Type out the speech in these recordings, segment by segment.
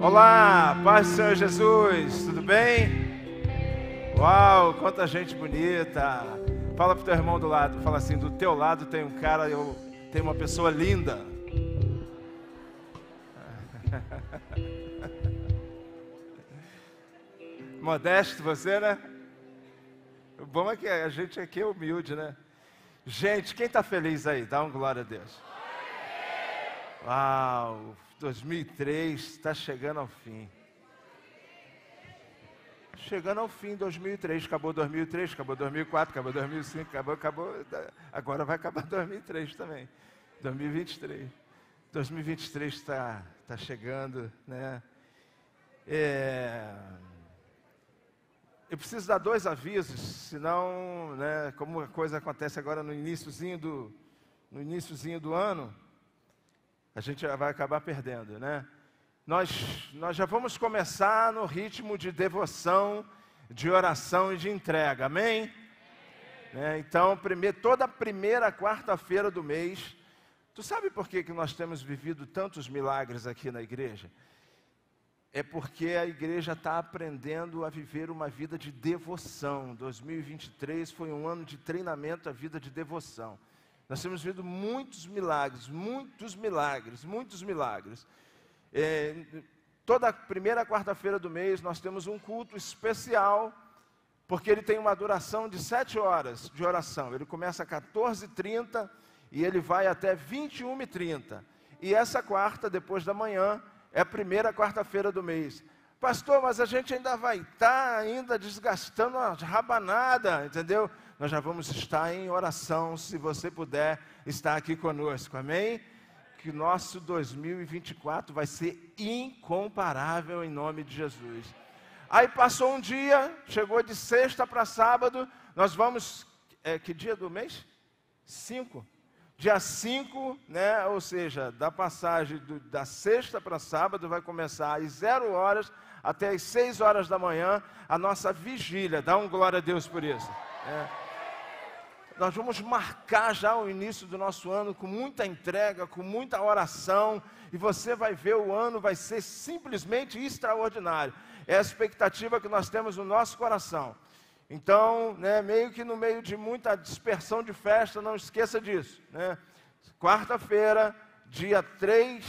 Olá, paz do Senhor Jesus, tudo bem? Uau, quanta gente bonita. Fala pro teu irmão do lado, fala assim, do teu lado tem um cara, tem uma pessoa linda. Modesto você, né? O bom é que a gente aqui é humilde, né? Gente, quem está feliz aí? Dá um glória a Deus. Uau, 2003 está chegando ao fim. Chegando ao fim, 2003, acabou 2003, acabou 2004, acabou 2005, acabou, agora vai acabar 2003 também, 2023. 2023 está chegando, né? Eu preciso dar 2 avisos, senão, né, como a coisa acontece agora no iniciozinho do ano, a gente vai acabar perdendo, né? Nós já vamos começar no ritmo de devoção, de oração e de entrega, amém? Então, toda primeira quarta-feira do mês, tu sabe por que nós temos vivido tantos milagres aqui na igreja? É porque a igreja está aprendendo a viver uma vida de devoção. 2023 foi um ano de treinamento à vida de devoção. Nós temos visto muitos milagres, muitos milagres, muitos milagres. Toda primeira quarta-feira do mês nós temos um culto especial, porque ele tem uma duração de 7 horas de oração. Ele começa às 14h30 e ele vai até 21h30. E essa quarta, depois da manhã, é a primeira quarta-feira do mês. Pastor, mas a gente ainda vai estar ainda desgastando a rabanada, entendeu? Nós já vamos estar em oração, se você puder estar aqui conosco, amém? Que o nosso 2024 vai ser incomparável em nome de Jesus. Aí passou um dia, chegou de sexta para sábado, nós vamos, que dia do mês? 5. Dia 5, né, ou seja, da passagem da sexta para sábado, vai começar às 0 horas até às 6 horas da manhã, a nossa vigília. Dá um glória a Deus por isso. Nós vamos marcar já o início do nosso ano com muita entrega, com muita oração, e você vai ver, o ano vai ser simplesmente extraordinário. É a expectativa que nós temos no nosso coração. Então, né, meio que no meio de muita dispersão de festa, não esqueça disso, né? Quarta-feira, dia 3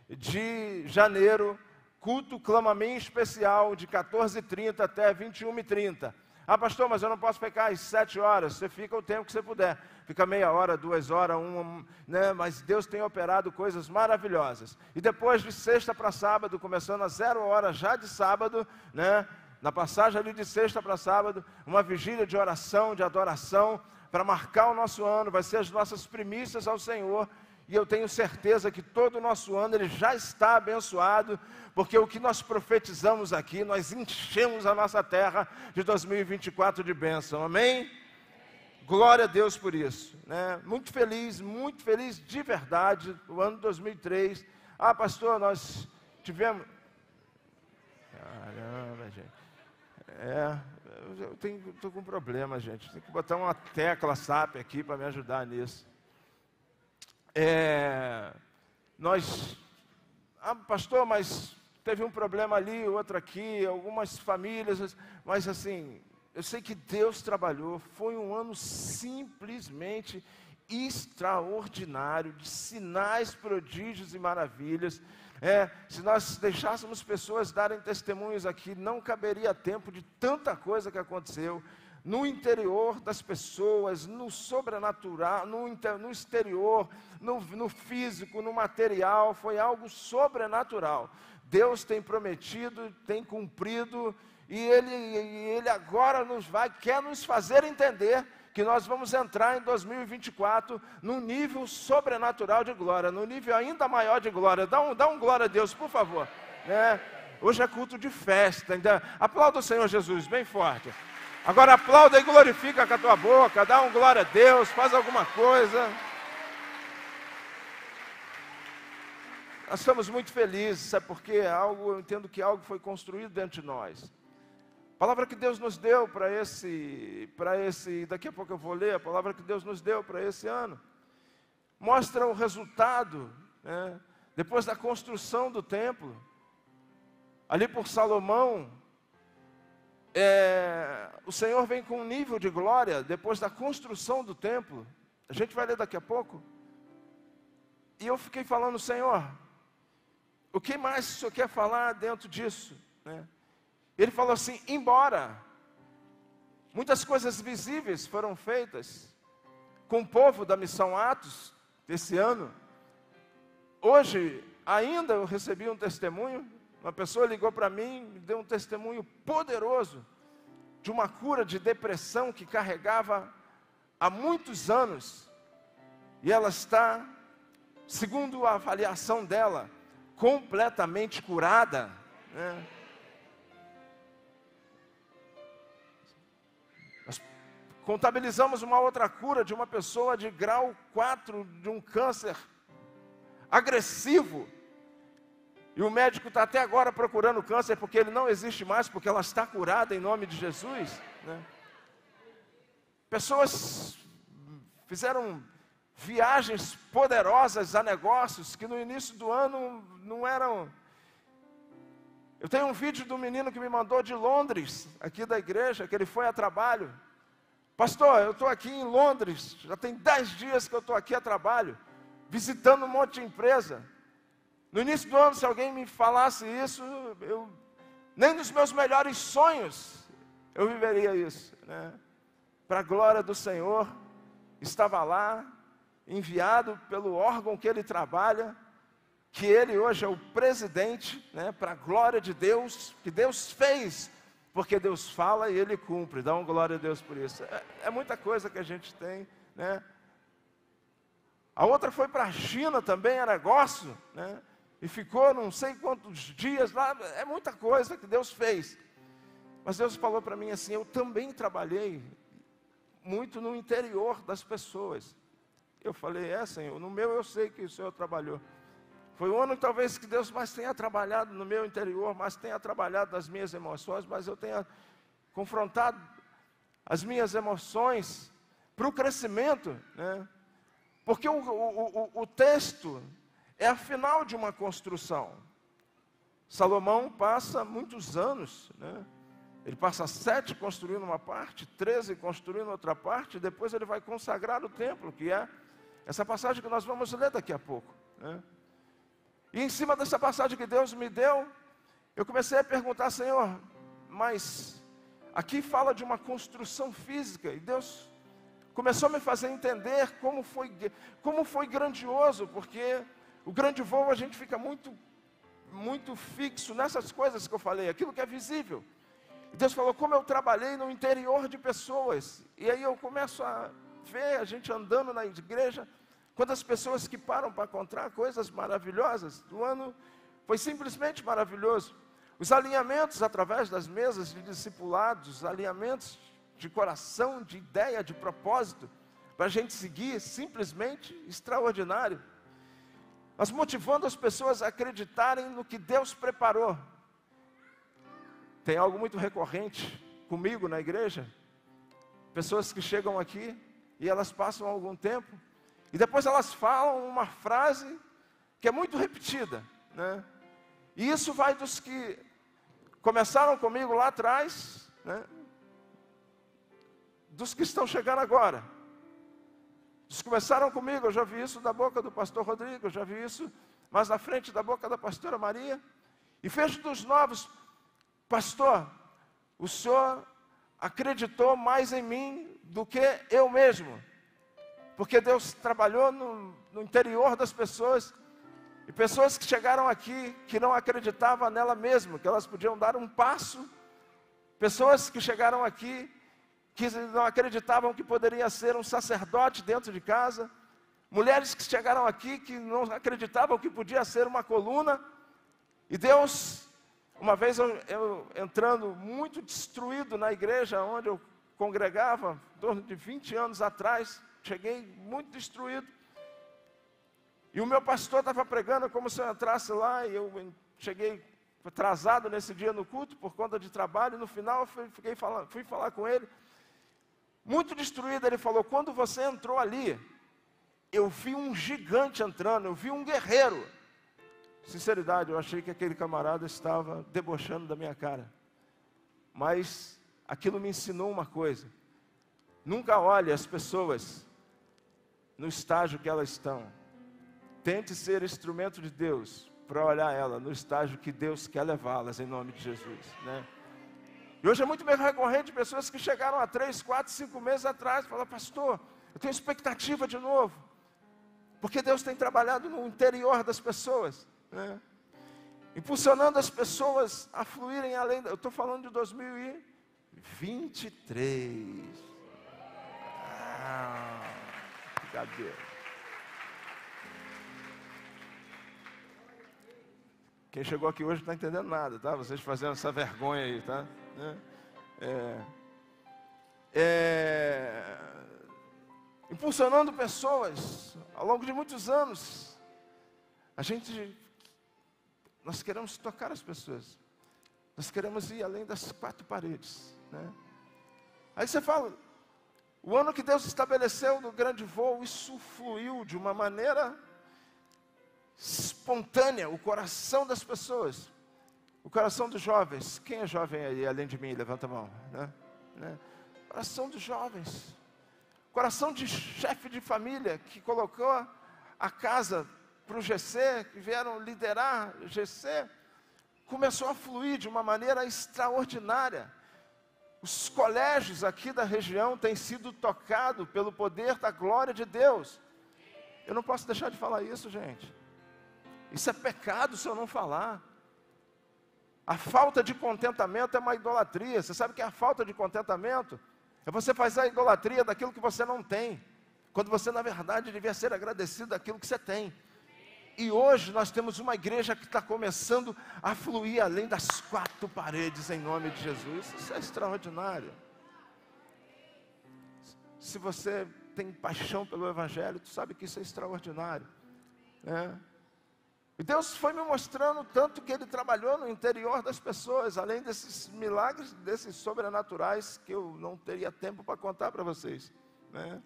de janeiro, culto Clama-me especial, de 14h30 até 21h30. Ah, pastor, mas eu não posso ficar às 7 horas. Você fica o tempo que você puder. Fica meia hora, 2 horas, 1, né? Mas Deus tem operado coisas maravilhosas. E depois de sexta para sábado, começando às 0 horas já de sábado, né? Na passagem ali de sexta para sábado, uma vigília de oração, de adoração, para marcar o nosso ano, vai ser as nossas primícias ao Senhor. E eu tenho certeza que todo o nosso ano ele já está abençoado, porque o que nós profetizamos aqui, nós enchemos a nossa terra de 2024 de bênção, amém? Glória a Deus por isso, né? Muito feliz de verdade, o ano 2003. Ah, pastor, nós tivemos... Caramba, gente. Eu estou com um problema, gente. Tem que botar uma tecla SAP aqui para me ajudar nisso. Pastor, mas teve um problema ali, outro aqui, algumas famílias, mas assim, eu sei que Deus trabalhou, foi um ano simplesmente extraordinário, de sinais, prodígios e maravilhas. Se nós deixássemos pessoas darem testemunhos aqui, não caberia tempo de tanta coisa que aconteceu. No interior das pessoas, no sobrenatural, no exterior, no físico, no material, foi algo sobrenatural. Deus tem prometido, tem cumprido, e Ele agora quer nos fazer entender que nós vamos entrar em 2024 num nível sobrenatural de glória, num nível ainda maior de glória. Dá um glória a Deus, por favor. Hoje é culto de festa, ainda. Aplauda o Senhor Jesus, bem forte. Agora aplauda e glorifica com a tua boca, dá um glória a Deus, faz alguma coisa. Nós estamos muito felizes, sabe por quê? Eu entendo que algo foi construído dentro de nós. A palavra que Deus nos deu para esse, daqui a pouco eu vou ler, a palavra que Deus nos deu para esse ano, mostra o resultado, né, depois da construção do templo. ali por Salomão, o Senhor vem com um nível de glória depois da construção do templo. A gente vai ler daqui a pouco. E eu fiquei falando, Senhor, o que mais o Senhor quer falar dentro disso, né? Ele falou assim, embora muitas coisas visíveis foram feitas com o povo da Missão Atos, desse ano, hoje ainda eu recebi um testemunho, uma pessoa ligou para mim, me deu um testemunho poderoso, de uma cura de depressão que carregava há muitos anos, e ela está, segundo a avaliação dela, completamente curada, né? Nós contabilizamos uma outra cura de uma pessoa de grau 4 de um câncer agressivo, e o médico está até agora procurando o câncer, porque ele não existe mais, porque ela está curada em nome de Jesus, né? Pessoas fizeram viagens poderosas a negócios que no início do ano não eram. Eu tenho um vídeo do menino que me mandou de Londres, aqui da igreja, que ele foi a trabalho. Pastor, eu estou aqui em Londres, já tem 10 dias que eu estou aqui a trabalho, visitando um monte de empresa. No início do ano, se alguém me falasse isso, nem nos meus melhores sonhos eu viveria isso, né? Para a glória do Senhor, estava lá, enviado pelo órgão que ele trabalha, que ele hoje é o presidente, né? Para a glória de Deus, que Deus fez, porque Deus fala e Ele cumpre. Dá uma glória a Deus por isso. É muita coisa que a gente tem, né? A outra foi para a China também, a negócio, né? E ficou não sei quantos dias lá. É muita coisa que Deus fez. Mas Deus falou para mim assim, eu também trabalhei muito no interior das pessoas. Eu falei, Senhor, no meu eu sei que o Senhor trabalhou. Foi o ano talvez que Deus mais tenha trabalhado no meu interior, mais tenha trabalhado nas minhas emoções, mas eu tenha confrontado as minhas emoções para o crescimento, né? Porque o texto é a final de uma construção. Salomão passa muitos anos, né? Ele passa 7 construindo uma parte, 13 construindo outra parte, e depois ele vai consagrar o templo, que é essa passagem que nós vamos ler daqui a pouco, né? E em cima dessa passagem que Deus me deu, eu comecei a perguntar, Senhor, mas aqui fala de uma construção física, e Deus começou a me fazer entender como foi grandioso, porque o grande voo a gente fica muito fixo nessas coisas que eu falei, aquilo que é visível. E Deus falou, como eu trabalhei no interior de pessoas, e aí eu começo a ver a gente andando na igreja, quantas pessoas que param para encontrar coisas maravilhosas. O ano foi simplesmente maravilhoso. Os alinhamentos através das mesas de discipulados, alinhamentos de coração, de ideia, de propósito, para a gente seguir, simplesmente extraordinário. Mas motivando as pessoas a acreditarem no que Deus preparou. Tem algo muito recorrente comigo na igreja. Pessoas que chegam aqui e elas passam algum tempo e depois elas falam uma frase que é muito repetida, né? E isso vai dos que começaram comigo lá atrás, né? Dos que estão chegando agora. Dos que começaram comigo, eu já vi isso da boca do pastor Rodrigo, eu já vi isso mais na frente da boca da pastora Maria. E vejo dos novos, pastor, o senhor acreditou mais em mim do que eu mesmo. Porque Deus trabalhou no interior das pessoas. E pessoas que chegaram aqui, que não acreditavam nela mesma, que elas podiam dar um passo. Pessoas que chegaram aqui, que não acreditavam que poderia ser um sacerdote dentro de casa. Mulheres que chegaram aqui, que não acreditavam que podia ser uma coluna. E Deus, uma vez eu entrando muito destruído na igreja onde eu congregava, em torno de 20 anos atrás, cheguei muito destruído. E o meu pastor estava pregando como se eu entrasse lá, e eu cheguei atrasado nesse dia no culto, por conta de trabalho, e no final eu fui falar com ele, muito destruído. Ele falou, quando você entrou ali, eu vi um gigante entrando, eu vi um guerreiro. Sinceridade, eu achei que aquele camarada estava debochando da minha cara. Mas aquilo me ensinou uma coisa: nunca olhe as pessoas no estágio que elas estão. Tente ser instrumento de Deus para olhar ela no estágio que Deus quer levá-las, em nome de Jesus, né? E hoje é muito bem recorrente pessoas que chegaram há 3, 4, 5 meses atrás e falam: pastor, eu tenho expectativa de novo, porque Deus tem trabalhado no interior das pessoas, né? Impulsionando as pessoas a fluírem além. Eu estou falando de 2023. Cadê? Quem chegou aqui hoje não está entendendo nada, tá? Vocês fazendo essa vergonha aí, tá? Impulsionando pessoas ao longo de muitos anos. Nós queremos tocar as pessoas. Nós queremos ir além das 4 paredes, né? Aí você fala, o ano que Deus estabeleceu do grande voo, isso fluiu de uma maneira espontânea, o coração das pessoas, o coração dos jovens. Quem é jovem aí, além de mim? Levanta a mão, né? Coração dos jovens, coração de chefe de família, que colocou a casa para o GC, que vieram liderar o GC, começou a fluir de uma maneira extraordinária. Os colégios aqui da região têm sido tocados pelo poder da glória de Deus. Eu não posso deixar de falar isso, gente. Isso é pecado se eu não falar. A falta de contentamento é uma idolatria. Você sabe o que é a falta de contentamento? É você fazer a idolatria daquilo que você não tem, quando você na verdade devia ser agradecido daquilo que você tem. E hoje nós temos uma igreja que está começando a fluir além das 4 paredes, em nome de Jesus. Isso é extraordinário. Se você tem paixão pelo Evangelho, tu sabe que isso é extraordinário, né? E Deus foi me mostrando tanto que Ele trabalhou no interior das pessoas, além desses milagres, desses sobrenaturais, que eu não teria tempo para contar para vocês, né?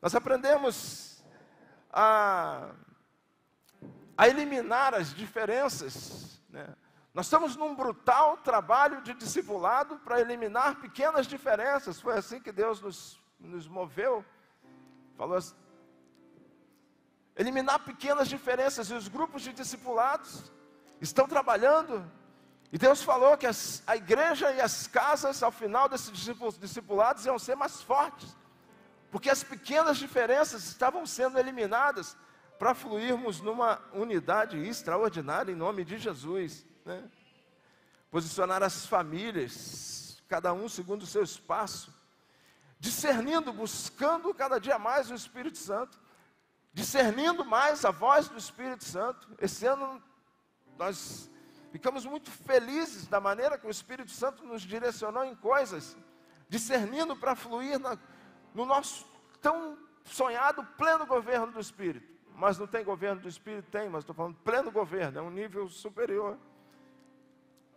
Nós aprendemos a eliminar as diferenças, né? Nós estamos num brutal trabalho de discipulado para eliminar pequenas diferenças. Foi assim que Deus nos moveu. Falou assim, eliminar pequenas diferenças. E os grupos de discipulados estão trabalhando. E Deus falou que a igreja e as casas, ao final desses discipulados, iam ser mais fortes, porque as pequenas diferenças estavam sendo eliminadas, para fluirmos numa unidade extraordinária, em nome de Jesus, né? Posicionar as famílias, cada um segundo o seu espaço, discernindo, buscando cada dia mais o Espírito Santo, discernindo mais a voz do Espírito Santo. Esse ano nós ficamos muito felizes da maneira que o Espírito Santo nos direcionou em coisas, discernindo para fluir no nosso tão sonhado pleno governo do Espírito. Mas não tem governo do Espírito? Tem, mas estou falando pleno governo, é um nível superior.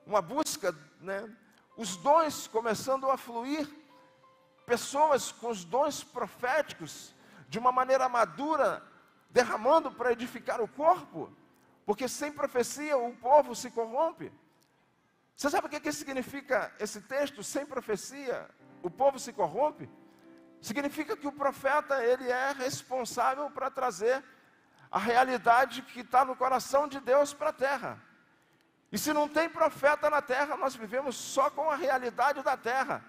Uma busca, né? Os dons começando a fluir, pessoas com os dons proféticos, de uma maneira madura, derramando para edificar o corpo, porque sem profecia o povo se corrompe. Você sabe o que significa esse texto? Sem profecia o povo se corrompe? Significa que o profeta, ele é responsável para trazer a realidade que está no coração de Deus para a terra. E se não tem profeta na terra, nós vivemos só com a realidade da terra.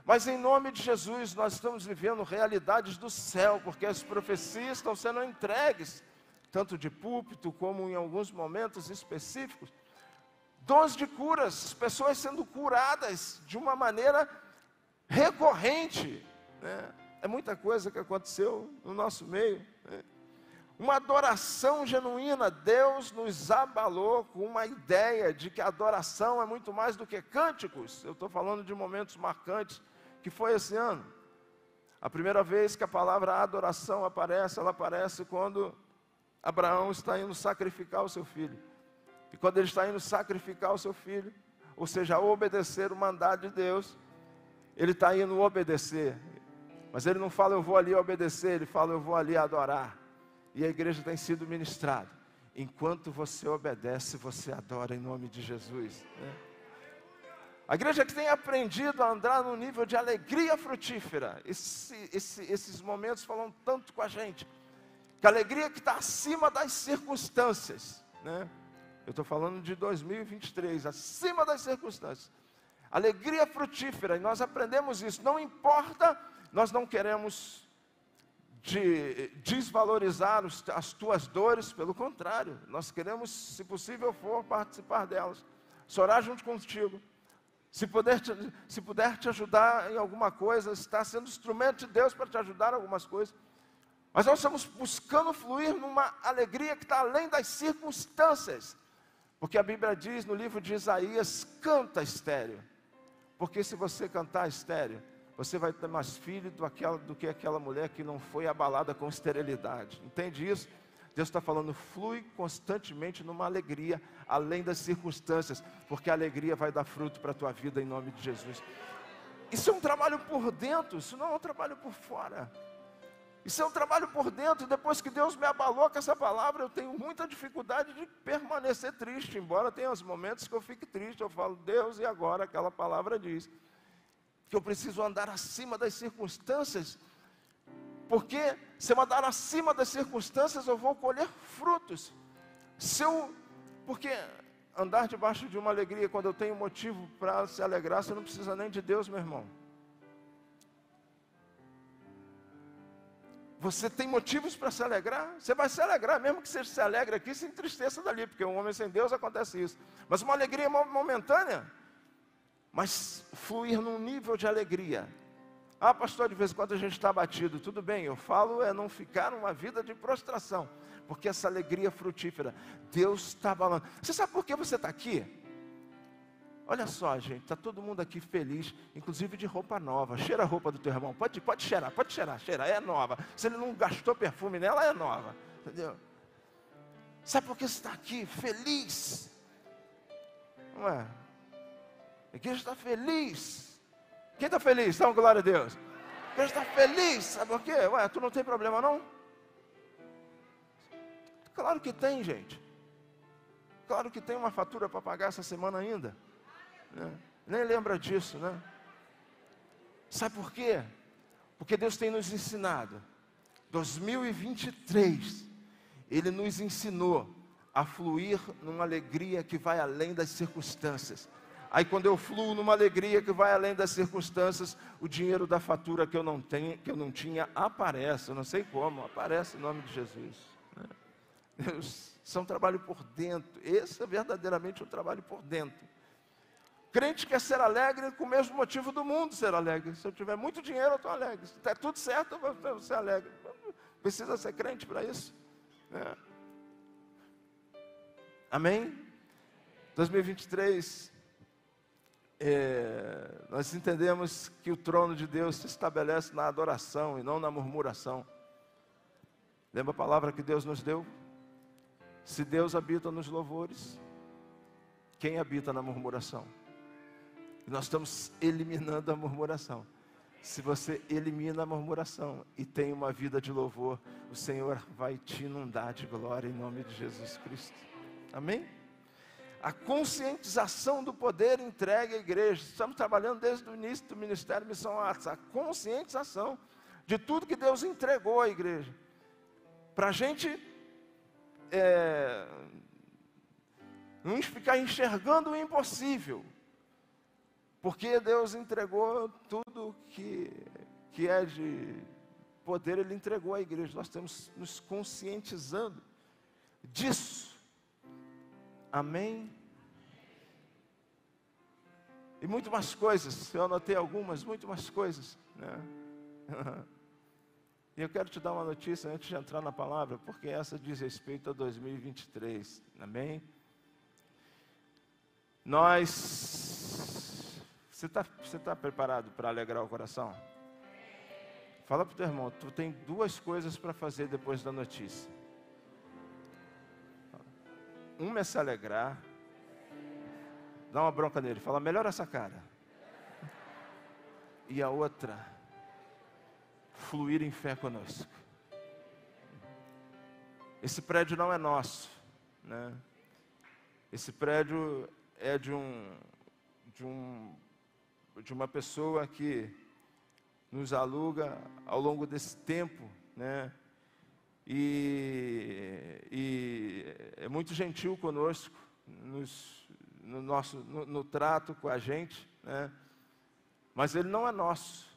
Mas em nome de Jesus, nós estamos vivendo realidades do céu, porque as profecias estão sendo entregues, tanto de púlpito, como em alguns momentos específicos. Dons de curas, pessoas sendo curadas de uma maneira recorrente, né? É muita coisa que aconteceu no nosso meio, né? Uma adoração genuína. Deus nos abalou com uma ideia de que a adoração é muito mais do que cânticos. Eu estou falando de momentos marcantes, que foi esse ano. A primeira vez que a palavra adoração aparece, ela aparece quando Abraão está indo sacrificar o seu filho. E quando ele está indo sacrificar o seu filho, ou seja, obedecer o mandado de Deus, ele está indo obedecer. Mas ele não fala, eu vou ali obedecer, ele fala, eu vou ali adorar. E a igreja tem sido ministrada. enquanto você obedece, você adora em nome de Jesus, né? A igreja que tem aprendido a andar num nível de alegria frutífera, esses momentos falam tanto com a gente, que a alegria que está acima das circunstâncias, né? Eu estou falando de 2023, acima das circunstâncias, alegria frutífera, e nós aprendemos isso, não importa, nós não queremos desvalorizar as tuas dores, pelo contrário, nós queremos, se possível for, participar delas, chorar junto contigo, se puder te ajudar em alguma coisa, está sendo instrumento de Deus para te ajudar em algumas coisas. Mas nós estamos buscando fluir numa alegria que está além das circunstâncias. Porque a Bíblia diz no livro de Isaías, canta estéreo. Porque se você cantar estéreo, você vai ter mais filho do que aquela mulher que não foi abalada com esterilidade. Entende isso? Deus está falando, flui constantemente numa alegria, além das circunstâncias, porque a alegria vai dar fruto para a tua vida em nome de Jesus. Isso é um trabalho por dentro, isso não é um trabalho por fora. Isso é um trabalho por dentro, e depois que Deus me abalou com essa palavra, eu tenho muita dificuldade de permanecer triste, embora tenha os momentos que eu fique triste, eu falo, Deus, e agora aquela palavra diz, que eu preciso andar acima das circunstâncias, porque se eu andar acima das circunstâncias, eu vou colher frutos. Porque andar debaixo de uma alegria, quando eu tenho motivo para se alegrar, você não precisa nem de Deus, meu irmão. Você tem motivos para se alegrar, você vai se alegrar, mesmo que você se alegre aqui, se entristeça dali, porque um homem sem Deus acontece isso. Mas uma alegria momentânea, mas fluir num nível de alegria. Ah, pastor, de vez em quando a gente está abatido. Tudo bem, eu falo é não ficar numa vida de prostração, porque essa alegria frutífera, Deus está falando. Você sabe por que você está aqui? Olha só, gente, está todo mundo aqui feliz, inclusive de roupa nova. Cheira a roupa do teu irmão, pode cheirar, cheira, é nova. Se ele não gastou perfume nela, é nova, entendeu? Sabe por que você está aqui? Feliz. Não é? A igreja está feliz. Quem está feliz? Então, glória a Deus. A igreja está feliz, sabe por quê? Ué, tu não tem problema não? Claro que tem, gente. Claro que tem uma fatura para pagar essa semana ainda. Nem lembra disso, né? Sabe por quê? Porque Deus tem nos ensinado. 2023, Ele nos ensinou a fluir numa alegria que vai além das circunstâncias. Aí quando eu fluo numa alegria que vai além das circunstâncias, o dinheiro da fatura que eu não tinha, aparece. Eu não sei como, aparece em nome de Jesus. Isso é um trabalho por dentro. Esse é verdadeiramente um trabalho por dentro. Crente quer ser alegre com o mesmo motivo do mundo ser alegre. Se eu tiver muito dinheiro, eu estou alegre. Se está tudo certo, eu vou ser alegre. Precisa ser crente para isso. Amém? 2023, nós entendemos que o trono de Deus se estabelece na adoração e não na murmuração. Lembra a palavra que Deus nos deu? Se Deus habita nos louvores, quem habita na murmuração? E nós estamos eliminando a murmuração. Se você elimina a murmuração e tem uma vida de louvor, o Senhor vai te inundar de glória em nome de Jesus Cristo. Amém? A conscientização do poder entregue à igreja. Estamos trabalhando desde o início do Ministério Missão Atos. A conscientização de tudo que Deus entregou à igreja. Para a gente não ficar enxergando o impossível. Porque Deus entregou tudo que é de poder, Ele entregou à igreja. Nós estamos nos conscientizando disso. Amém? E muito mais coisas, eu anotei algumas, muito mais coisas, né? E eu quero te dar uma notícia antes de entrar na palavra, porque essa diz respeito a 2023, amém? Você tá preparado para alegrar o coração? Fala para o teu irmão, tu tem duas coisas para fazer depois da notícia. Uma é se alegrar. Dá uma bronca nele, fala, melhora essa cara. E a outra, fluir em fé conosco. Esse prédio não é nosso. né? Esse prédio é de uma pessoa que nos aluga ao longo desse tempo, né? E é muito gentil conosco, no trato com a gente, né? Mas ele não é nosso.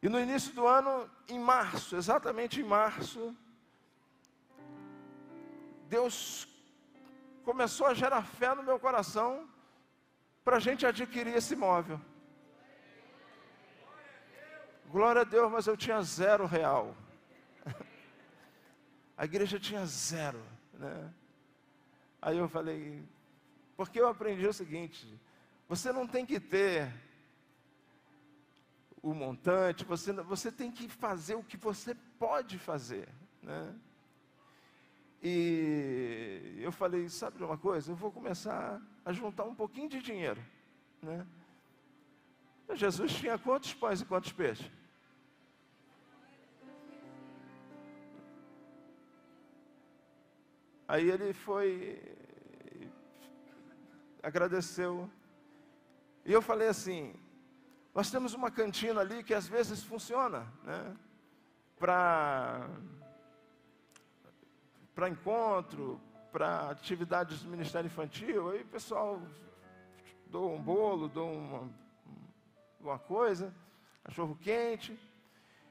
E no início do ano, em março, exatamente em março, Deus começou a gerar fé no meu coração para a gente adquirir esse imóvel. Glória a Deus, mas eu tinha R$0. A igreja tinha 0, né? Aí eu falei, porque eu aprendi o seguinte: você não tem que ter o montante, você tem que fazer o que você pode fazer, né? E eu falei, sabe de uma coisa? Eu vou começar a juntar um pouquinho de dinheiro, né? Jesus tinha quantos pães e quantos peixes? Aí ele foi, agradeceu. E eu falei assim, nós temos uma cantina ali que às vezes funciona, né? Para encontro, para atividades do Ministério Infantil. Aí o pessoal doa um bolo, doa uma coisa, cachorro quente.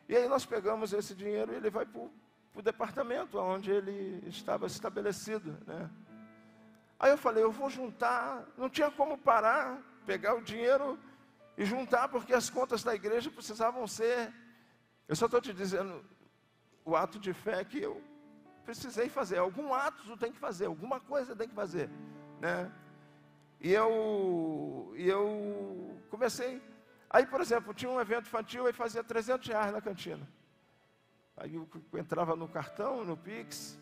E aí nós pegamos esse dinheiro e ele vai para o departamento onde ele estava estabelecido, né? Aí eu falei, eu vou juntar, não tinha como parar, pegar o dinheiro e juntar, porque as contas da igreja precisavam ser, eu só estou te dizendo, o ato de fé que eu precisei fazer, algum ato tu tem que fazer, alguma coisa tem que fazer, né? E eu comecei, aí por exemplo, tinha um evento infantil, aí fazia R$300 na cantina. Aí eu entrava no cartão, no Pix,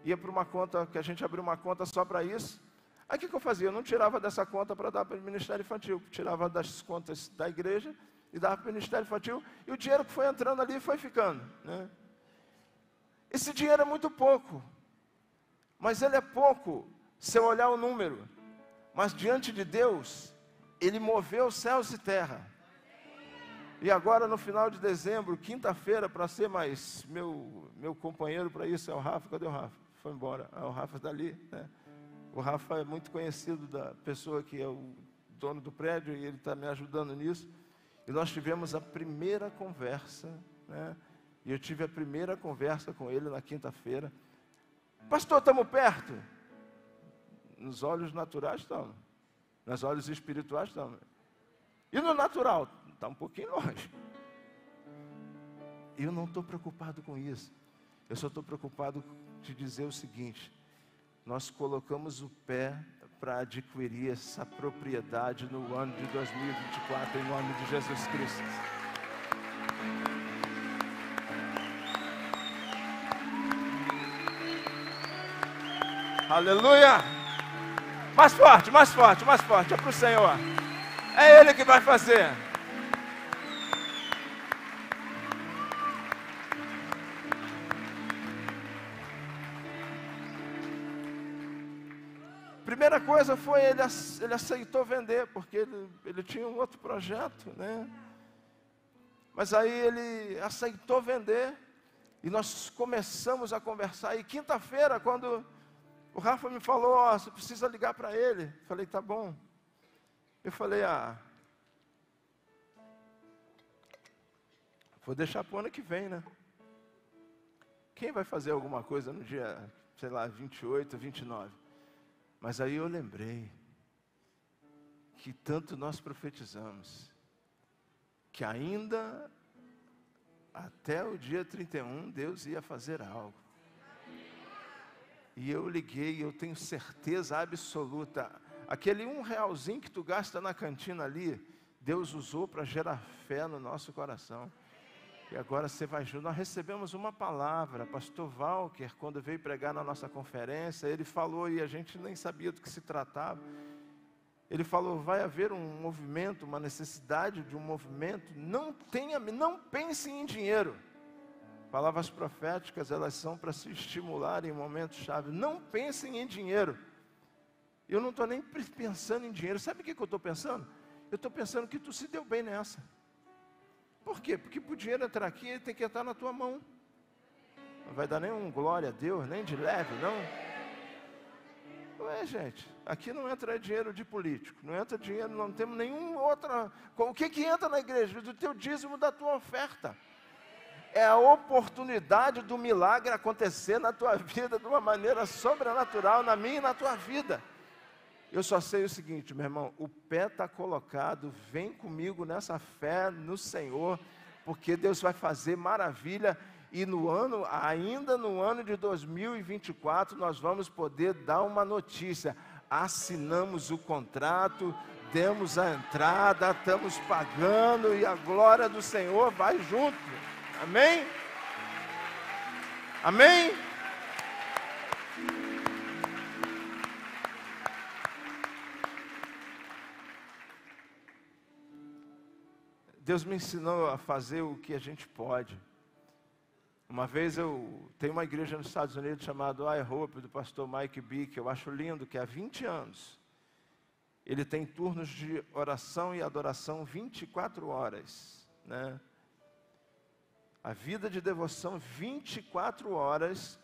ia para uma conta, que a gente abriu uma conta só para isso. Aí o que eu fazia? Eu não tirava dessa conta para dar para o Ministério Infantil, tirava das contas da igreja e dava para o Ministério Infantil, e o dinheiro que foi entrando ali foi ficando, né? Esse dinheiro é muito pouco, mas ele é pouco se eu olhar o número, mas diante de Deus, Ele moveu céus e terra. E agora no final de dezembro, quinta-feira, para ser mais meu companheiro para isso, é o Rafa. Cadê o Rafa? Foi embora. O Rafa está ali, né? O Rafa é muito conhecido da pessoa que é o dono do prédio, e ele está me ajudando nisso. E nós tivemos a primeira conversa, né? E eu tive a primeira conversa com ele na quinta-feira. Pastor, estamos perto? Nos olhos naturais estamos. Nos olhos espirituais estamos. E no natural? Está um pouquinho longe. Eu não estou preocupado com isso. Eu só estou preocupado de dizer o seguinte: nós colocamos o pé para adquirir essa propriedade no ano de 2024, em nome de Jesus Cristo. Aleluia! Mais forte, mais forte, mais forte. É para o Senhor. É Ele que vai fazer. Primeira coisa foi, ele aceitou vender, porque ele tinha um outro projeto, né? Mas aí ele aceitou vender, e nós começamos a conversar. E quinta-feira, quando o Rafa me falou, ó, você precisa ligar para ele. Eu falei, tá bom. Eu falei, vou deixar para o ano que vem, né? Quem vai fazer alguma coisa no dia, sei lá, 28, 29? Mas aí eu lembrei que tanto nós profetizamos, que ainda até o dia 31 Deus ia fazer algo. E eu liguei, eu tenho certeza absoluta, aquele R$1 que tu gasta na cantina ali, Deus usou para gerar fé no nosso coração. E agora você vai junto. Nós recebemos uma palavra, pastor Walker, quando veio pregar na nossa conferência, ele falou, e a gente nem sabia do que se tratava. Ele falou, vai haver um movimento, uma necessidade de um movimento. Não pense em dinheiro. Palavras proféticas, elas são para se estimular em momentos chave. Não pensem em dinheiro. Eu não estou nem pensando em dinheiro. Sabe o que eu estou pensando? Eu estou pensando que tu se deu bem nessa. Por quê? Porque para o dinheiro entrar aqui, ele tem que entrar na tua mão. Não vai dar nenhum glória a Deus, nem de leve, não. Ué, gente, aqui não entra dinheiro de político, não entra dinheiro, não temos nenhuma outra... O que entra na igreja? Do teu dízimo, da tua oferta. É a oportunidade do milagre acontecer na tua vida de uma maneira sobrenatural, na minha e na tua vida. Eu só sei o seguinte, meu irmão, o pé está colocado, vem comigo nessa fé no Senhor, porque Deus vai fazer maravilha, e ainda no ano de 2024, nós vamos poder dar uma notícia. Assinamos o contrato, demos a entrada, estamos pagando, e a glória do Senhor vai junto. Amém? Amém? Deus me ensinou a fazer o que a gente pode. Uma vez eu tenho uma igreja nos Estados Unidos chamada I Hope, do pastor Mike B, que eu acho lindo, que há 20 anos. Ele tem turnos de oração e adoração 24 horas, né? A vida de devoção 24 horas,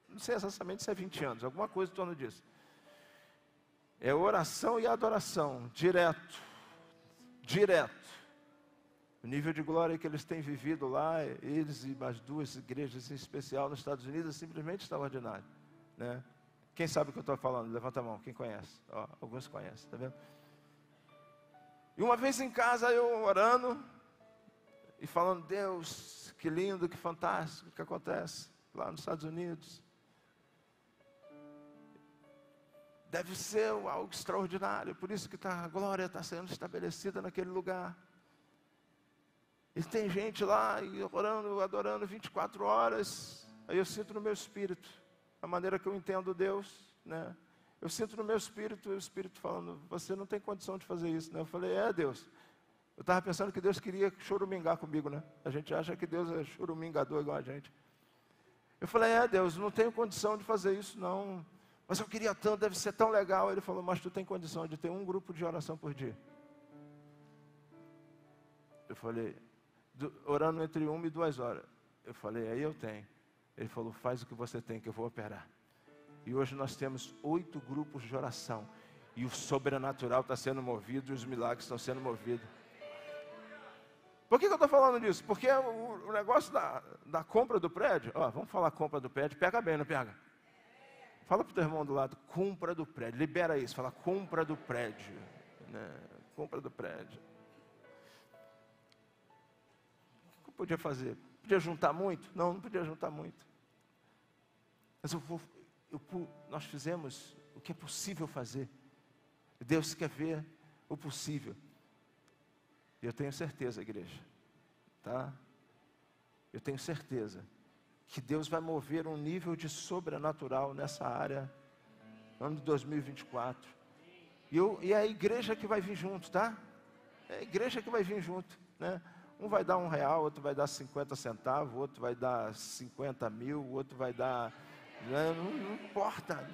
não sei exatamente se é 20 anos, alguma coisa em torno disso. É oração e adoração, direto. O nível de glória que eles têm vivido lá, eles e as duas igrejas em especial nos Estados Unidos, é simplesmente extraordinário, né? Quem sabe o que eu estou falando? Levanta a mão, quem conhece? Ó, alguns conhecem, está vendo? E uma vez em casa, eu orando e falando, Deus, que lindo, que fantástico que acontece lá nos Estados Unidos. Deve ser algo extraordinário, por isso que a glória está sendo estabelecida naquele lugar. E tem gente lá e orando, adorando 24 horas. Aí eu sinto no meu espírito, a maneira que eu entendo Deus, né? Eu sinto no meu espírito, o Espírito falando, você não tem condição de fazer isso, né? Eu falei, Deus. Eu estava pensando que Deus queria chorumingar comigo, né? A gente acha que Deus é chorumingador igual a gente. Eu falei, Deus, não tenho condição de fazer isso, não. Mas eu queria tanto, deve ser tão legal. Ele falou, mas tu tem condição de ter um grupo de oração por dia. Eu falei, orando entre 1 e 2 horas. Eu falei, aí eu tenho. Ele falou, faz o que você tem que eu vou operar. E hoje nós temos 8 grupos de oração. E o sobrenatural está sendo movido e os milagres estão sendo movidos. Por que eu estou falando disso? Porque o negócio da compra do prédio, vamos falar compra do prédio, pega bem, não pega? Fala para o teu irmão do lado, compra do prédio, libera isso, fala compra do prédio, né? Compra do prédio. O que eu podia fazer? Podia juntar muito? Não podia juntar muito. Mas nós fizemos o que é possível fazer. Deus quer ver o possível. E eu tenho certeza, igreja, tá? Eu tenho certeza que Deus vai mover um nível de sobrenatural nessa área, no ano de 2024. E é a igreja que vai vir junto, tá? É a igreja que vai vir junto, né? Um vai dar R$1, outro vai dar 50 centavos, outro vai dar 50 mil, outro vai dar... Né? Não importa.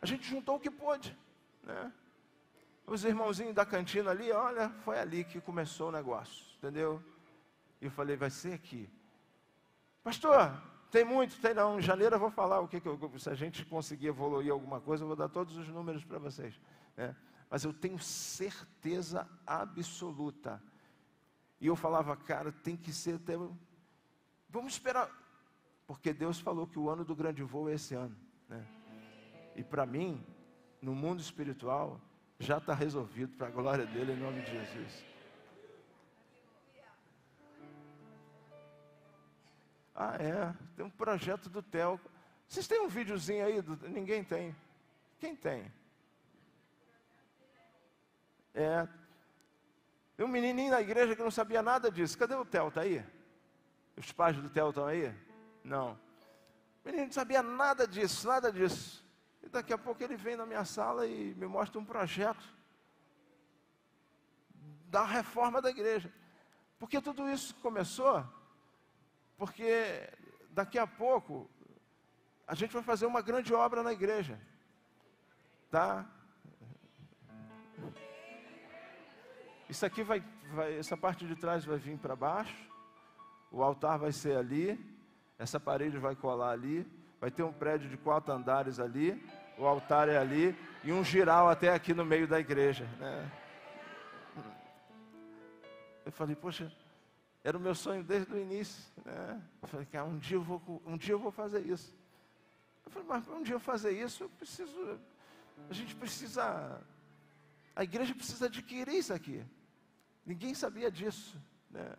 A gente juntou o que pôde, né? Os irmãozinhos da cantina ali, olha, foi ali que começou o negócio, entendeu? E eu falei, vai ser aqui. Pastor, tem muito? Tem não. Em janeiro eu vou falar se a gente conseguir evoluir alguma coisa, eu vou dar todos os números para vocês, né? Mas eu tenho certeza absoluta. E eu falava, cara, tem que ser até... Vamos esperar. Porque Deus falou que o ano do grande voo é esse ano, né? E para mim, no mundo espiritual, já está resolvido para a glória dele, em nome de Jesus. Tem um projeto do Theo. Vocês têm um videozinho aí? Ninguém tem. Quem tem? Tem um menininho na igreja que não sabia nada disso. Cadê o Theo? Está aí? Os pais do Theo estão aí? Não. O menino não sabia nada disso, nada disso. E daqui a pouco ele vem na minha sala e me mostra um projeto da reforma da igreja. Porque tudo isso começou porque daqui a pouco a gente vai fazer uma grande obra na igreja, tá? Isso aqui essa parte de trás vai vir para baixo, o altar vai ser ali, essa parede vai colar ali, vai ter um prédio de 4 andares ali, o altar é ali, e um giral até aqui no meio da igreja, né? Eu falei, poxa, era o meu sonho desde o início, né? Eu falei, cara, um dia eu vou fazer isso. Eu falei, mas para um dia eu fazer isso, a igreja precisa adquirir isso aqui. Ninguém sabia disso, né?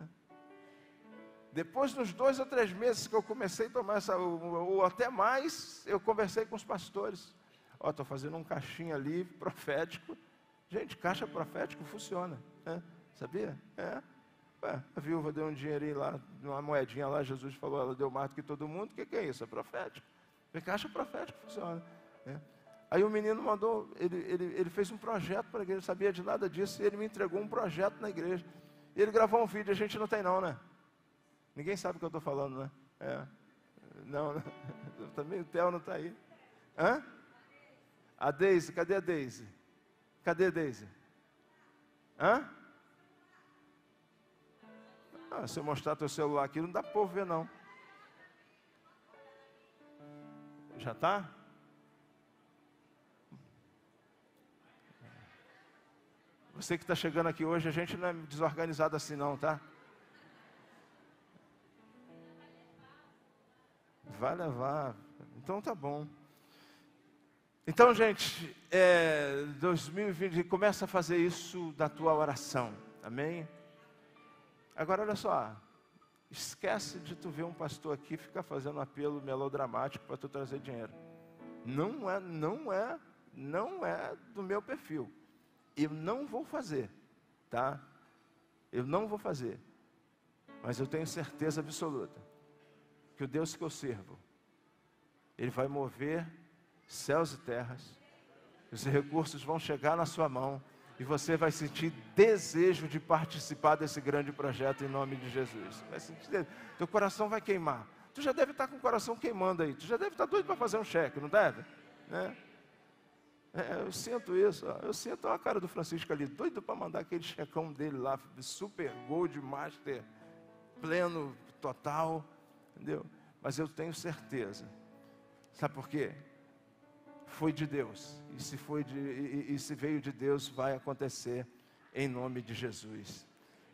Depois, nos 2 ou 3 meses que eu comecei a tomar ou até mais, eu conversei com os pastores. Ó, estou fazendo um caixinha ali, profético. Gente, caixa profético funciona, né? Sabia? A viúva deu um dinheirinho lá, uma moedinha lá, Jesus falou, ela deu mais do que todo mundo. O que é isso? É profético. Caixa profético funciona, né? Aí o menino mandou, ele fez um projeto para a igreja, sabia de nada disso, e ele me entregou um projeto na igreja. E ele gravou um vídeo, a gente não tem não, né? Ninguém sabe o que eu estou falando, né? Não, também o Theo não está aí. Hã? A Deise, cadê a Deise? Cadê a Deise? Hã? Se eu mostrar teu celular aqui, não dá para ver não. Já está? Você que está chegando aqui hoje, a gente não é desorganizado assim não, tá? Vai levar. Então tá bom. Então, gente, 2020, começa a fazer isso da tua oração. Amém? Agora, olha só. Esquece de tu ver um pastor aqui ficar fazendo apelo melodramático para tu trazer dinheiro. Não é do meu perfil. Eu não vou fazer, tá? Eu não vou fazer. Mas eu tenho certeza absoluta que o Deus que eu sirvo, Ele vai mover céus e terras, os recursos vão chegar na sua mão, e você vai sentir desejo de participar desse grande projeto em nome de Jesus. Vai sentir, teu coração vai queimar. Tu já deve estar com o coração queimando aí, tu já deve estar doido para fazer um cheque, não deve? Né? Eu sinto isso, eu sinto a cara do Francisco ali, doido para mandar aquele checão dele lá, super gold master, pleno, total, entendeu? Mas eu tenho certeza, sabe por quê? Foi de Deus, e se veio de Deus, vai acontecer em nome de Jesus.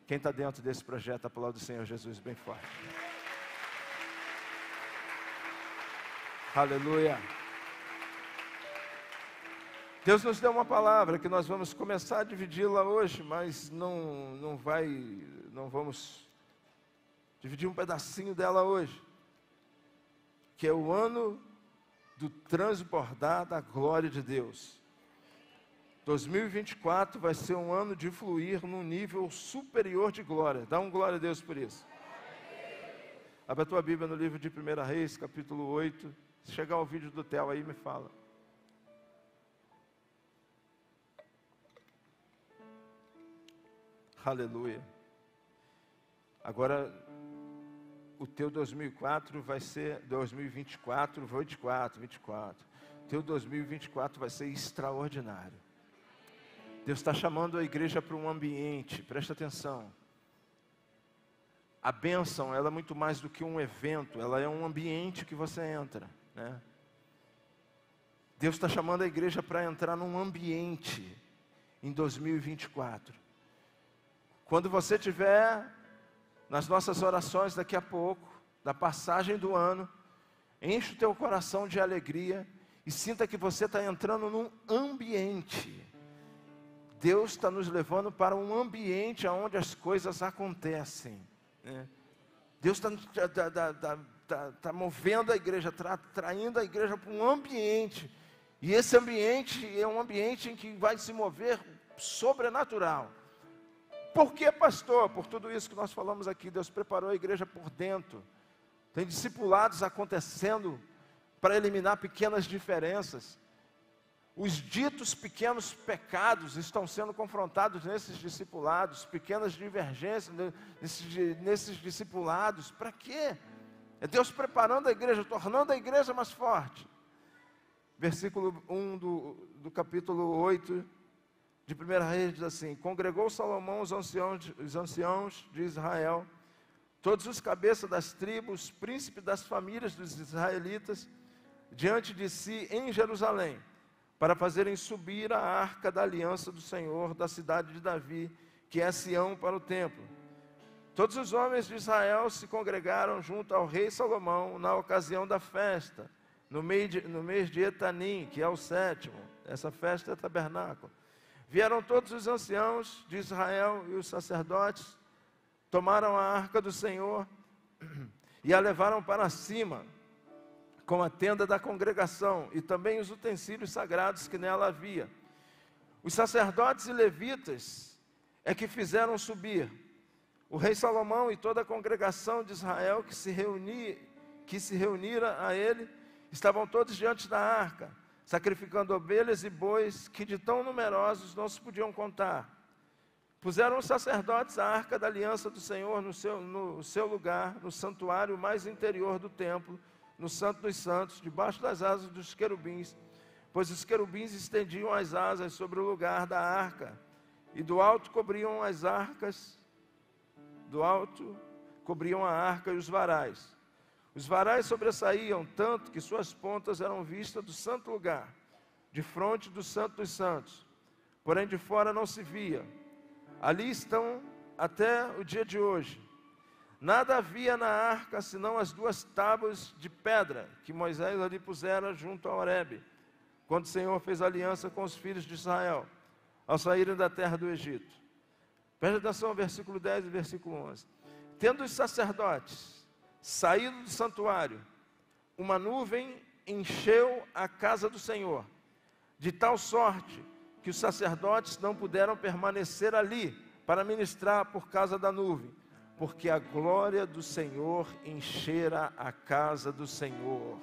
Quem está dentro desse projeto, aplaude o Senhor Jesus bem forte. Aleluia. Deus nos deu uma palavra que nós vamos começar a dividi-la hoje, mas não vamos dividir um pedacinho dela hoje, que é o ano do transbordar da glória de Deus. 2024 vai ser um ano de fluir num nível superior de glória. Dá um glória a Deus por isso. Abra a tua Bíblia no livro de 1 Reis, capítulo 8. Se chegar ao vídeo do Theo aí, me fala. Aleluia. Agora, o teu 2024 vai ser 2024, 24. Teu 2024 vai ser extraordinário. Deus está chamando a igreja para um ambiente, presta atenção. A bênção, ela é muito mais do que um evento, ela é um ambiente que você entra, né? Deus está chamando a igreja para entrar num ambiente em 2024. Quando você estiver nas nossas orações daqui a pouco, da passagem do ano, enche o teu coração de alegria e sinta que você está entrando num ambiente. Deus está nos levando para um ambiente onde as coisas acontecem, né? Deus está movendo a igreja, traindo a igreja para um ambiente. E esse ambiente é um ambiente em que vai se mover sobrenatural. Por que, pastor? Por tudo isso que nós falamos aqui, Deus preparou a igreja por dentro. Tem discipulados acontecendo para eliminar pequenas diferenças. Os ditos pequenos pecados estão sendo confrontados nesses discipulados, pequenas divergências nesses discipulados. Para quê? É Deus preparando a igreja, tornando a igreja mais forte. Versículo 1 do capítulo 8 de 1 Reis diz assim: congregou Salomão os anciãos de Israel, todos os cabeças das tribos, príncipes das famílias dos israelitas, diante de si em Jerusalém, para fazerem subir a arca da aliança do Senhor da cidade de Davi, que é Sião, para o templo. Todos os homens de Israel se congregaram junto ao rei Salomão na ocasião da festa, no mês de Etanim, que é o 7º. Essa festa é tabernáculo. Vieram todos os anciãos de Israel e os sacerdotes, tomaram a arca do Senhor e a levaram para cima, com a tenda da congregação e também os utensílios sagrados que nela havia. Os sacerdotes e levitas é que fizeram subir. O rei Salomão e toda a congregação de Israel que se reunira a ele, estavam todos diante da arca, sacrificando ovelhas e bois, que de tão numerosos não se podiam contar. Puseram os sacerdotes a arca da aliança do Senhor no seu lugar, no santuário mais interior do templo, no Santo dos Santos, debaixo das asas dos querubins, pois os querubins estendiam as asas sobre o lugar da arca, e do alto cobriam a arca e os varais. Os varais sobressaíam tanto que suas pontas eram vistas do santo lugar, de fronte do Santo dos Santos, porém de fora não se via. Ali estão até o dia de hoje. Nada havia na arca, senão as 2 tábuas de pedra, que Moisés ali pusera junto a Horebe, quando o Senhor fez aliança com os filhos de Israel, ao saírem da terra do Egito. Preste atenção ao versículo 10 e versículo 11. Tendo os sacerdotes saído do santuário, uma nuvem encheu a casa do Senhor, de tal sorte que os sacerdotes não puderam permanecer ali para ministrar por causa da nuvem, porque a glória do Senhor enchera a casa do Senhor.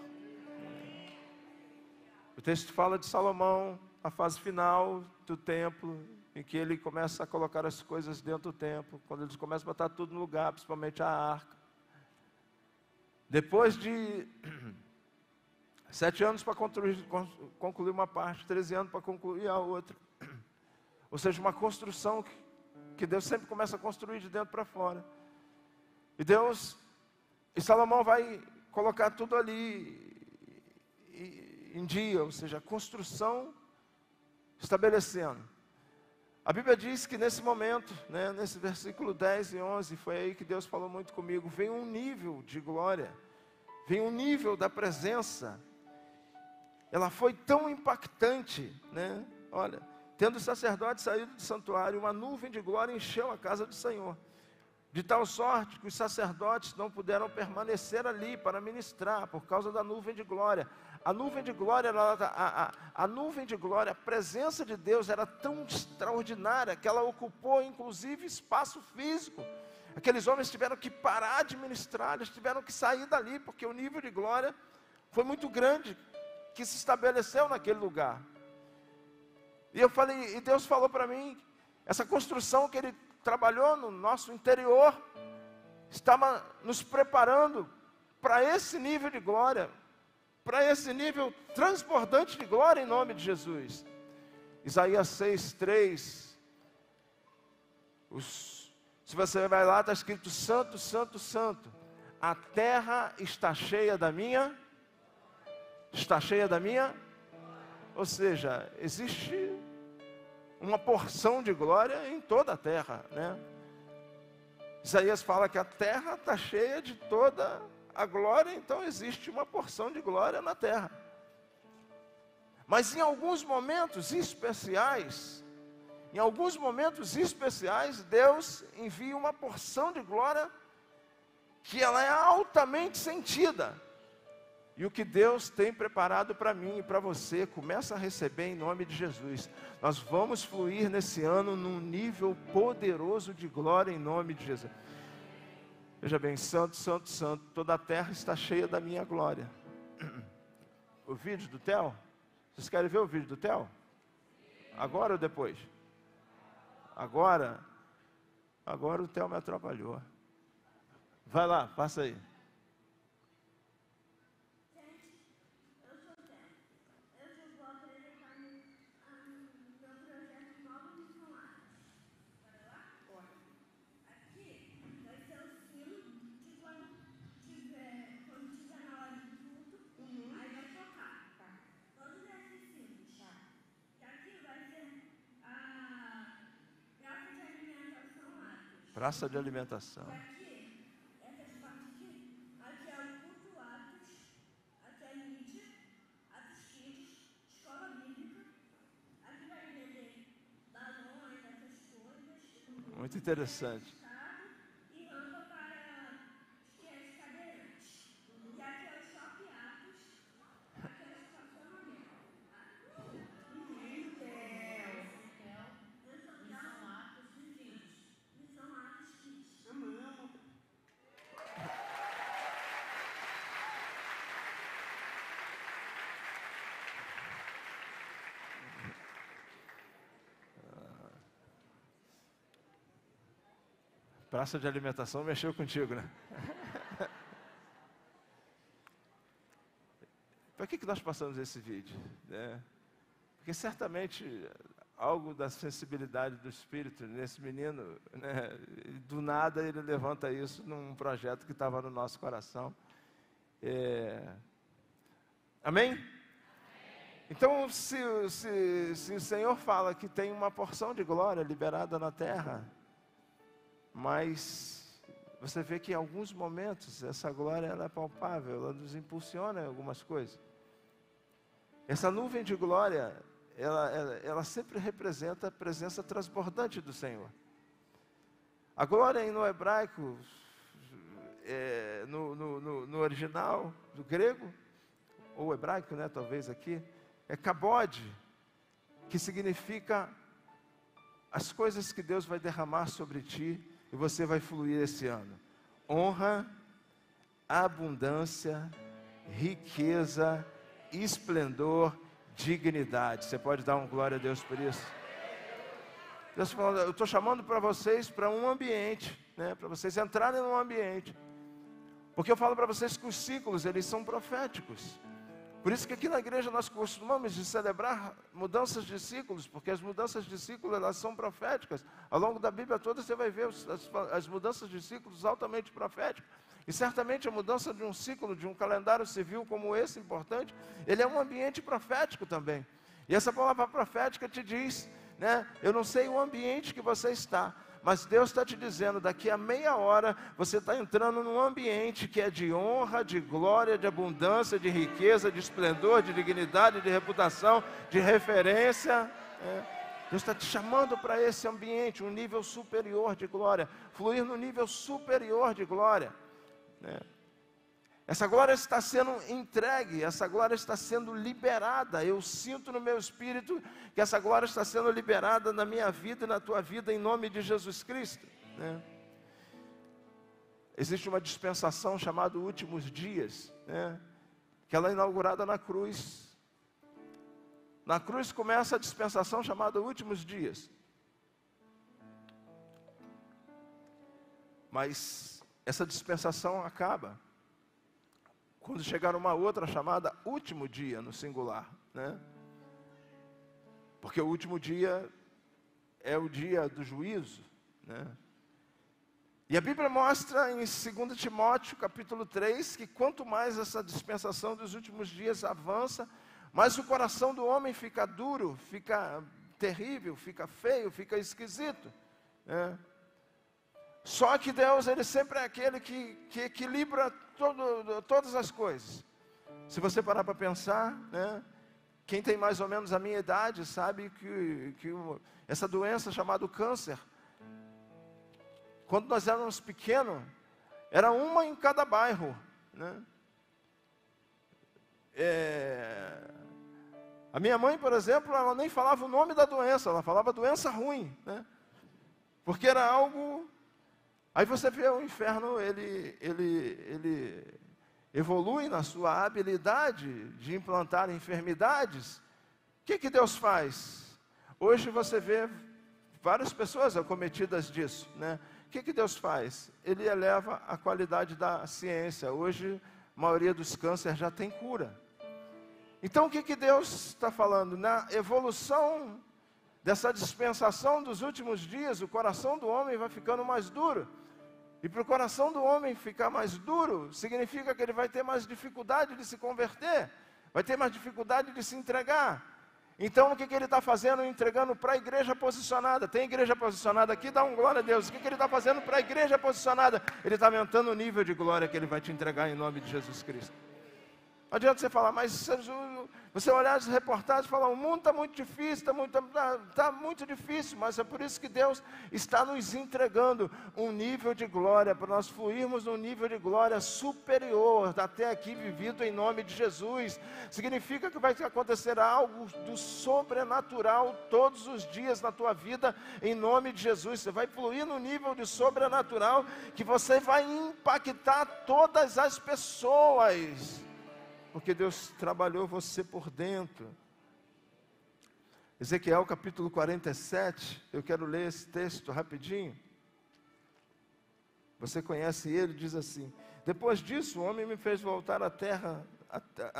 O texto fala de Salomão, a fase final do templo, em que ele começa a colocar as coisas dentro do templo, quando eles começam a botar tudo no lugar, principalmente a arca. Depois de 7 anos para concluir uma parte, 13 anos para concluir a outra. Ou seja, uma construção que Deus sempre começa a construir de dentro para fora. E Salomão vai colocar tudo ali em dia, ou seja, a construção estabelecendo. A Bíblia diz que nesse momento, nesse versículo 10 e 11, foi aí que Deus falou muito comigo, vem um nível de glória, vem um nível da presença. Ela foi tão impactante, olha, tendo os sacerdotes saído do santuário, uma nuvem de glória encheu a casa do Senhor, de tal sorte que os sacerdotes não puderam permanecer ali para ministrar, por causa da nuvem de glória. A nuvem de glória, a presença de Deus era tão extraordinária, que ela ocupou inclusive espaço físico. Aqueles homens tiveram que parar de ministrar, eles tiveram que sair dali, porque o nível de glória foi muito grande, que se estabeleceu naquele lugar. E Deus falou para mim, essa construção que Ele trabalhou no nosso interior, estava nos preparando para esse nível de glória, para esse nível transbordante de glória em nome de Jesus. Isaías 6:3, se você vai lá, está escrito: Santo, Santo, Santo, a terra está cheia da minha, ou seja, existe uma porção de glória em toda a terra, Isaías fala que a terra está cheia de toda a glória, então existe uma porção de glória na terra. Mas em alguns momentos especiais, Deus envia uma porção de glória que ela é altamente sentida. E o que Deus tem preparado para mim e para você, começa a receber em nome de Jesus. Nós vamos fluir nesse ano num nível poderoso de glória em nome de Jesus. Veja bem, santo, santo, santo, toda a terra está cheia da minha glória. O vídeo do Theo? Vocês querem ver o vídeo do Theo? Agora ou depois? Agora o Theo me atrapalhou. Vai lá, passa aí. Praça de alimentação. Aqui, essas partes aqui é o culto Atos, aqui é a mídia, Atos Kids, escola bíblica, aqui vai vender balões, essas coisas. Muito interessante. E rampa para os cadeirantes. E aqui é o shopping Atos, aqui é o estacionamento. Praça de alimentação mexeu contigo, né? Para que nós passamos esse vídeo? Né? Porque certamente algo da sensibilidade do Espírito nesse menino, né? Do nada ele levanta isso num projeto que estava no nosso coração. Amém? Então, se o Senhor fala que tem uma porção de glória liberada na terra, mas você vê que em alguns momentos essa glória ela é palpável, ela nos impulsiona em algumas coisas. Essa nuvem de glória, ela sempre representa a presença transbordante do Senhor. A glória no hebraico, no original do grego, ou hebraico, né, talvez aqui, é kabod, que significa as coisas que Deus vai derramar sobre ti e você vai fluir esse ano. Honra, abundância, riqueza, esplendor, dignidade. Você pode dar um glória a Deus por isso? Deus falando, eu estou chamando para vocês para um ambiente, né, para vocês entrarem num ambiente. Porque eu falo para vocês que os ciclos, eles são proféticos. Por isso que aqui na igreja nós costumamos de celebrar mudanças de ciclos, porque as mudanças de ciclo, elas são proféticas. Ao longo da Bíblia toda você vai ver as mudanças de ciclos altamente proféticas. E certamente a mudança de um ciclo, de um calendário civil como esse, importante, ele é um ambiente profético também. E essa palavra profética te diz, né, eu não sei o ambiente que você está, mas Deus está te dizendo, daqui a meia hora, você está entrando num ambiente que é de honra, de glória, de abundância, de riqueza, de esplendor, de dignidade, de reputação, de referência. Deus está te chamando para esse ambiente, um nível superior de glória, fluir no nível superior de glória. Essa glória está sendo entregue, essa glória está sendo liberada. Eu sinto no meu espírito que essa glória está sendo liberada na minha vida e na tua vida, em nome de Jesus Cristo. Existe uma dispensação chamada Últimos Dias, que ela é inaugurada na cruz. Na cruz começa a dispensação chamada Últimos Dias. Mas essa dispensação acaba quando chegar uma outra chamada último dia, no singular, né? Porque o último dia é o dia do juízo, né? E a Bíblia mostra em 2 Timóteo, capítulo 3, que quanto mais essa dispensação dos últimos dias avança, mais o coração do homem fica duro, fica terrível, fica feio, fica esquisito, né? Só que Deus, Ele sempre é aquele que equilibra todas as coisas. Se você parar para pensar, né, quem tem mais ou menos a minha idade sabe que essa doença chamada câncer, quando nós éramos pequenos, era uma em cada bairro, né? A minha mãe, por exemplo, ela nem falava o nome da doença, ela falava doença ruim, né? Porque era algo... Aí você vê o inferno, ele evolui na sua habilidade de implantar enfermidades. O que Deus faz? Hoje você vê várias pessoas acometidas disso, né? O que Deus faz? Ele eleva a qualidade da ciência. Hoje, a maioria dos cânceres já tem cura. Então, o que Deus está falando? Na evolução dessa dispensação dos últimos dias, o coração do homem vai ficando mais duro. E para o coração do homem ficar mais duro, significa que ele vai ter mais dificuldade de se converter, vai ter mais dificuldade de se entregar. Então o que ele está fazendo? Entregando para a igreja posicionada. Tem igreja posicionada aqui? Dá um glória a Deus. O que ele está fazendo para a igreja posicionada? Ele está aumentando o nível de glória que ele vai te entregar em nome de Jesus Cristo. Não adianta você falar, mas você olhar as reportagens e falar, o mundo está muito difícil, está muito difícil, mas é por isso que Deus está nos entregando um nível de glória, para nós fluirmos num nível de glória superior, até aqui vivido em nome de Jesus. Significa que vai acontecer algo do sobrenatural todos os dias na tua vida, em nome de Jesus. Você vai fluir num nível de sobrenatural, que você vai impactar todas as pessoas, porque Deus trabalhou você por dentro. Ezequiel capítulo 47, eu quero ler esse texto rapidinho. Você conhece ele, diz assim: depois disso o homem me fez voltar à terra,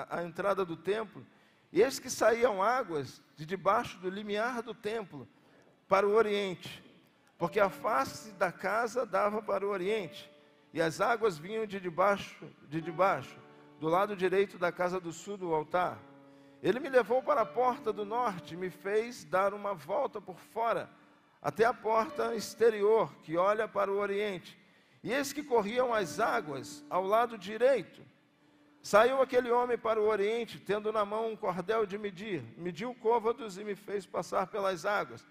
à entrada do templo, e eis que saíam águas de debaixo do limiar do templo para o oriente, porque a face da casa dava para o oriente, e as águas vinham de debaixo, do lado direito da casa do sul do altar. Ele me levou para a porta do norte e me fez dar uma volta por fora, até a porta exterior, que olha para o oriente. E eis que corriam as águas ao lado direito. Saiu aquele homem para o oriente, tendo na mão um cordel de medir. Mediu côvados e me fez passar pelas águas,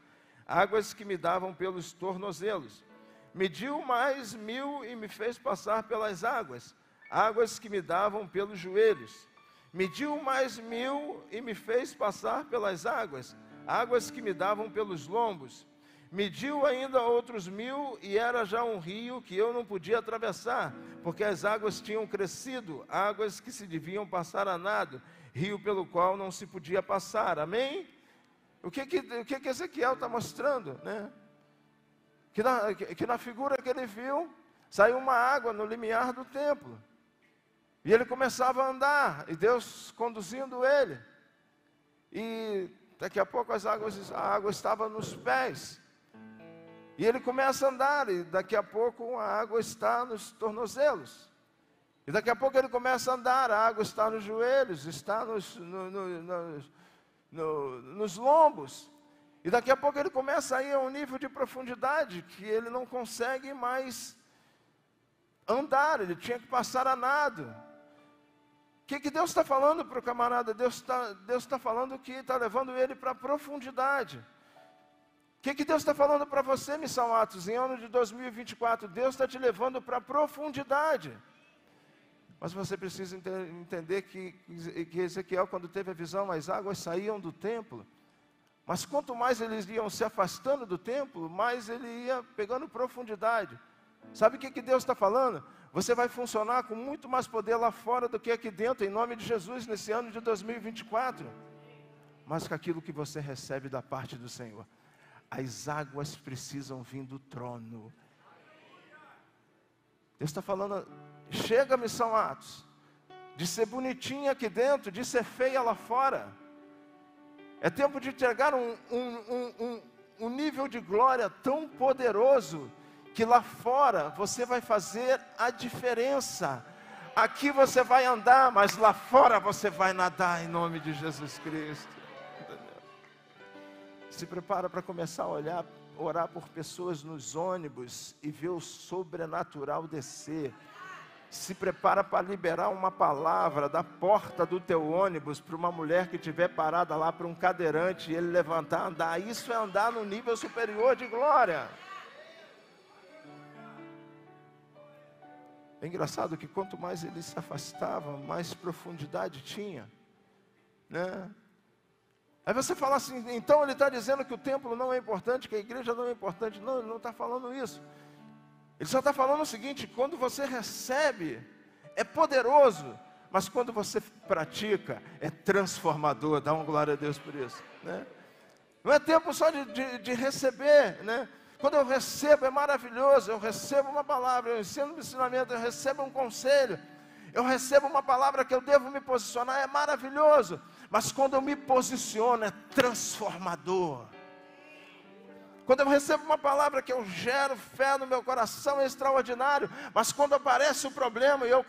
águas que me davam pelos tornozelos. Mediu mais 1000 e me fez passar pelas águas, águas que me davam pelos joelhos. Mediu mais 1000 e me fez passar pelas águas, águas que me davam pelos lombos. Mediu ainda outros 1000 e era já um rio que eu não podia atravessar, porque as águas tinham crescido, águas que se deviam passar a nado, rio pelo qual não se podia passar. Amém? O que Ezequiel está mostrando, né? Que na figura que ele viu, saiu uma água no limiar do templo. E ele começava a andar, e Deus conduzindo ele. E daqui a pouco a água estava nos pés. E ele começa a andar, e daqui a pouco a água está nos tornozelos. E daqui a pouco ele começa a andar, a água está nos joelhos, está nos lombos. E daqui a pouco ele começa a ir a um nível de profundidade que ele não consegue mais andar, ele tinha que passar a nado. O que Deus está falando para o camarada? Deus está falando que está levando ele para a profundidade. O que Deus está falando para você, Missão Atos, em ano de 2024? Deus está te levando para a profundidade. Mas você precisa entender que Ezequiel, quando teve a visão, as águas saíam do templo. Mas quanto mais eles iam se afastando do templo, mais ele ia pegando profundidade. Sabe o que Deus está falando? Você vai funcionar com muito mais poder lá fora do que aqui dentro, em nome de Jesus, nesse ano de 2024. Mas com aquilo que você recebe da parte do Senhor. As águas precisam vir do trono. Deus está falando, chega, Missão Atos, de ser bonitinha aqui dentro, de ser feia lá fora. É tempo de entregar um nível de glória tão poderoso, que lá fora você vai fazer a diferença. Aqui você vai andar, mas lá fora você vai nadar em nome de Jesus Cristo. Se prepara para começar a orar por pessoas nos ônibus e ver o sobrenatural descer. Se prepara para liberar uma palavra da porta do teu ônibus para uma mulher que estiver parada lá, para um cadeirante, e ele levantar, andar. Isso é andar no nível superior de glória. É engraçado que quanto mais ele se afastava, mais profundidade tinha, né? Aí você fala assim, então ele está dizendo que o templo não é importante, que a igreja não é importante. Não, ele não está falando isso. Ele só está falando o seguinte: quando você recebe, é poderoso, mas quando você pratica, é transformador. Dá uma glória a Deus por isso, né? Não é tempo só de receber, né? Quando eu recebo é maravilhoso, eu recebo uma palavra, eu ensino um ensinamento, eu recebo um conselho, eu recebo uma palavra que eu devo me posicionar, é maravilhoso. Mas quando eu me posiciono, é transformador. Quando eu recebo uma palavra que eu gero fé no meu coração, é extraordinário. Mas quando aparece o problema e eu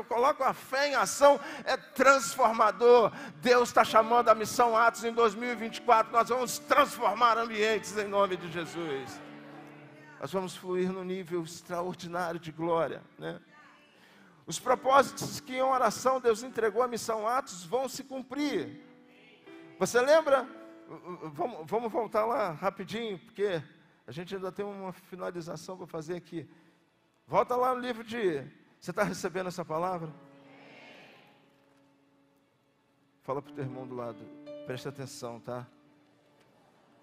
coloco a fé em ação, é transformador. Deus está chamando a Missão Atos em 2024. Nós vamos transformar ambientes em nome de Jesus. Nós vamos fluir num nível extraordinário de glória, né? Os propósitos que em oração Deus entregou à Missão Atos vão se cumprir. Você lembra? Vamos voltar lá rapidinho, porque a gente ainda tem uma finalização para fazer aqui. Volta lá no livro de... Você está recebendo essa palavra? Fala para o teu irmão do lado, preste atenção, tá?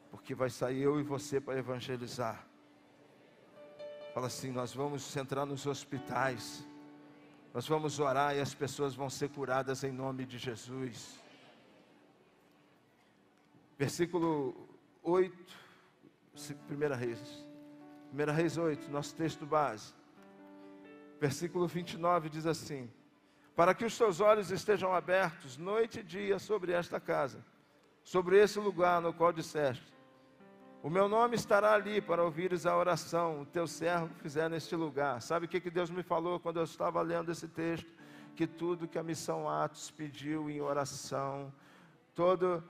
Porque vai sair eu e você para evangelizar. Fala assim, nós vamos entrar nos hospitais, nós vamos orar e as pessoas vão ser curadas em nome de Jesus. Versículo 8, 1 Reis 8, nosso texto base. Versículo 29 diz assim: para que os teus olhos estejam abertos noite e dia sobre esta casa, sobre esse lugar no qual disseste, o meu nome estará ali para ouvires a oração, o teu servo fizer neste lugar. Sabe o que Deus me falou quando eu estava lendo esse texto? Que tudo que a Missão Atos pediu em oração, todo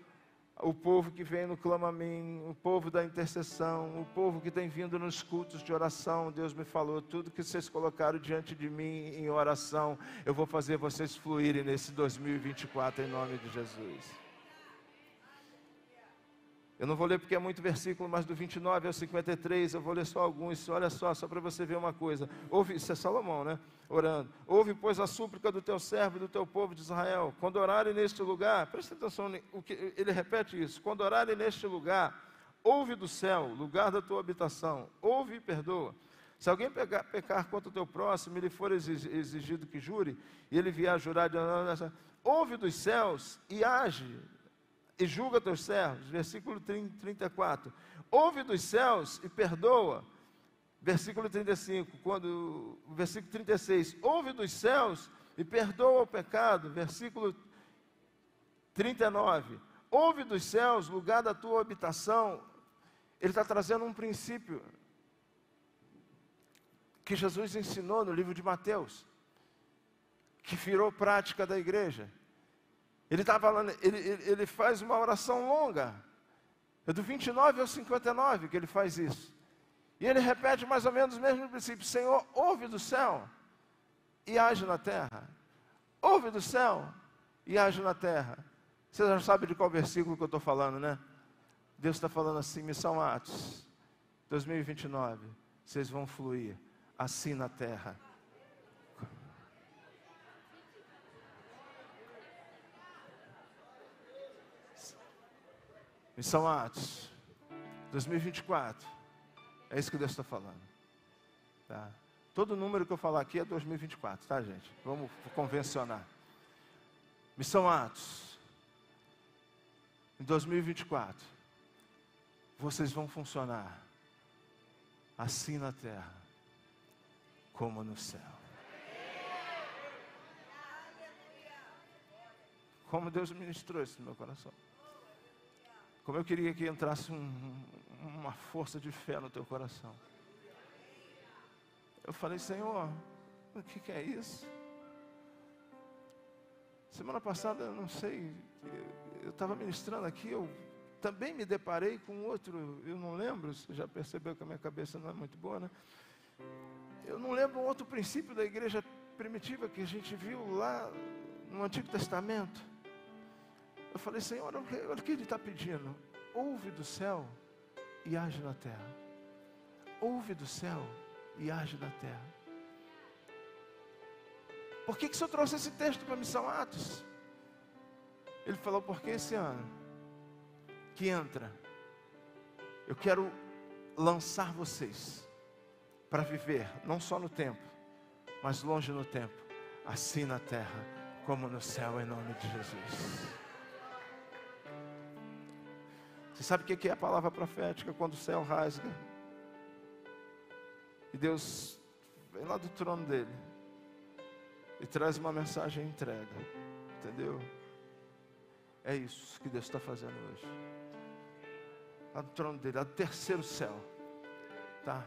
o povo que vem no Clama a Mim, o povo da intercessão, o povo que tem vindo nos cultos de oração, Deus me falou, tudo que vocês colocaram diante de mim em oração, eu vou fazer vocês fluírem nesse 2024 em nome de Jesus. Eu não vou ler porque é muito versículo, mas do 29 ao 53, eu vou ler só alguns. Olha só para você ver uma coisa. Ouve, isso é Salomão, né? Orando. Ouve, pois, a súplica do teu servo e do teu povo de Israel. Quando orarem neste lugar, presta atenção, ele repete isso. Quando orarem neste lugar, ouve do céu, lugar da tua habitação. Ouve e perdoa. Se alguém pecar contra o teu próximo, e lhe for exigido que jure, e ele vier a jurar, ouve dos céus e age. E julga teus servos, versículo 34, ouve dos céus e perdoa, versículo 35, versículo 36, ouve dos céus e perdoa o pecado, versículo 39, ouve dos céus, lugar da tua habitação. Ele está trazendo um princípio que Jesus ensinou no livro de Mateus, que virou prática da igreja. Ele está falando, ele faz uma oração longa, é do 29 ao 59 que ele faz isso, e ele repete mais ou menos o mesmo princípio: Senhor, ouve do céu e age na terra, ouve do céu e age na terra. Você já sabe de qual versículo que eu estou falando, né? Deus está falando assim: Missão Atos 2029, vocês vão fluir assim na terra. Missão Atos 2024, é isso que Deus está falando, tá? Todo número que eu falar aqui é 2024, tá, gente? Vamos convencionar. Missão Atos, em 2024, vocês vão funcionar assim na terra, como no céu. Como Deus ministrou isso no meu coração. Como eu queria que entrasse uma força de fé no teu coração. Eu falei: Senhor, o que é isso? Semana passada, eu não sei, eu estava ministrando aqui, eu também me deparei com outro, eu não lembro, você já percebeu que a minha cabeça não é muito boa, né? Eu não lembro um outro princípio da igreja primitiva que a gente viu lá no Antigo Testamento. Eu falei: Senhor, o que ele está pedindo? Ouve do céu e age na terra. Ouve do céu e age na terra. Por que o Senhor trouxe esse texto para a Missão Atos? Ele falou: porque esse ano que entra, eu quero lançar vocês para viver, não só no tempo, mas longe no tempo, assim na terra como no céu, em nome de Jesus. Você sabe o que é a palavra profética? Quando o céu rasga e Deus vem lá do trono dele e traz uma mensagem e entrega, entendeu? É isso que Deus está fazendo hoje. lá do trono dele, lá do terceiro céu, tá?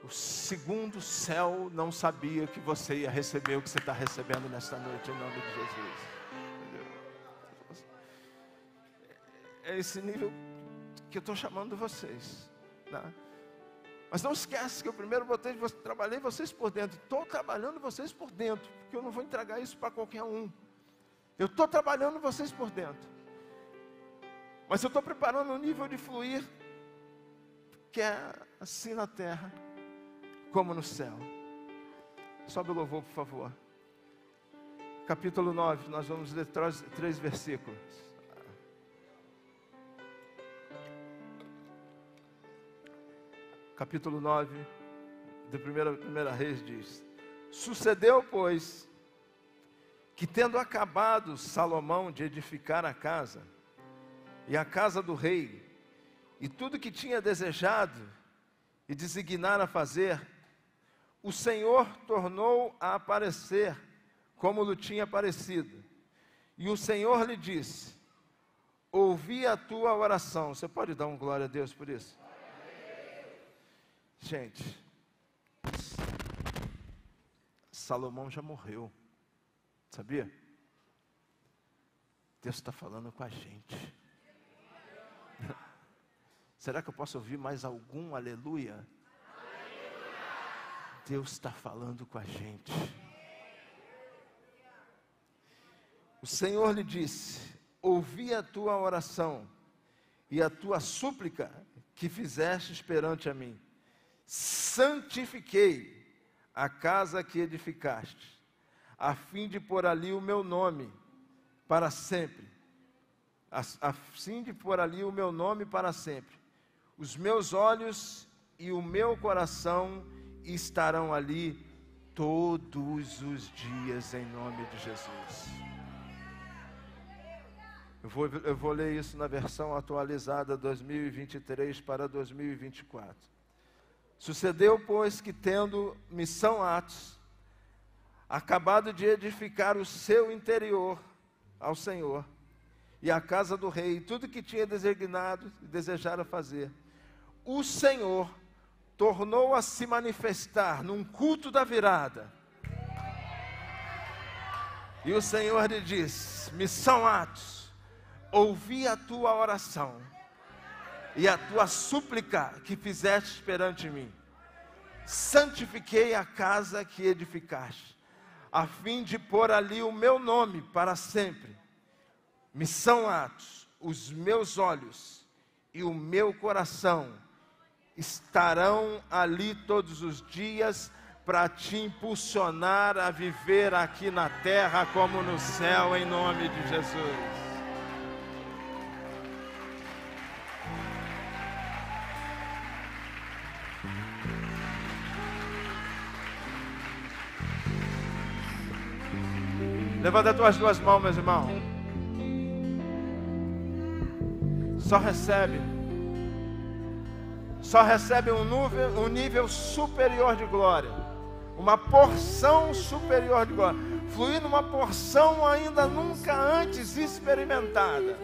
O segundo céu não sabia que você ia receber o que você está recebendo nesta noite, em nome de Jesus. Entendeu? É esse nível que eu estou chamando vocês, tá? Mas não esquece que eu primeiro trabalhei vocês por dentro. Estou trabalhando vocês por dentro, porque eu não vou entregar isso para qualquer um. Eu estou trabalhando vocês por dentro. Mas eu estou preparando um nível de fluir que é assim na terra como no céu. Sobe o louvor, por favor. Capítulo 9, nós vamos ler 3 versículos. Capítulo 9, de primeira Reis diz: sucedeu, pois, que tendo acabado Salomão de edificar a casa, e a casa do rei, e tudo que tinha desejado e designar a fazer, o Senhor tornou a aparecer como lhe tinha aparecido. E o Senhor lhe disse: ouvi a tua oração. Você pode dar um glória a Deus por isso? Gente, Salomão já morreu, sabia? Deus está falando com a gente. Será que eu posso ouvir mais algum aleluia? Deus está falando com a gente. O Senhor lhe disse: ouvi a tua oração e a tua súplica que fizestes perante a mim. Santifiquei a casa que edificaste, a fim de pôr ali o meu nome para sempre. A fim de pôr ali o meu nome para sempre. Os meus olhos e o meu coração estarão ali todos os dias, em nome de Jesus. Eu vou ler isso na versão atualizada 2023 para 2024. Sucedeu, pois, que tendo missão Atos, acabado de edificar o seu interior ao Senhor, e a casa do rei, tudo que tinha designado e desejara fazer, o Senhor tornou a se manifestar num culto da virada. E o Senhor lhe disse: missão Atos, ouvi a tua oração e a tua súplica que fizeste perante mim. Santifiquei a casa que edificaste, a fim de pôr ali o meu nome para sempre. Missão Atos, os meus olhos e o meu coração estarão ali todos os dias para te impulsionar a viver aqui na terra como no céu, em nome de Jesus. Levanta as tuas duas mãos, meus irmãos. Só recebe um nível superior de glória, uma porção superior de glória, fluir numa porção ainda nunca antes experimentada.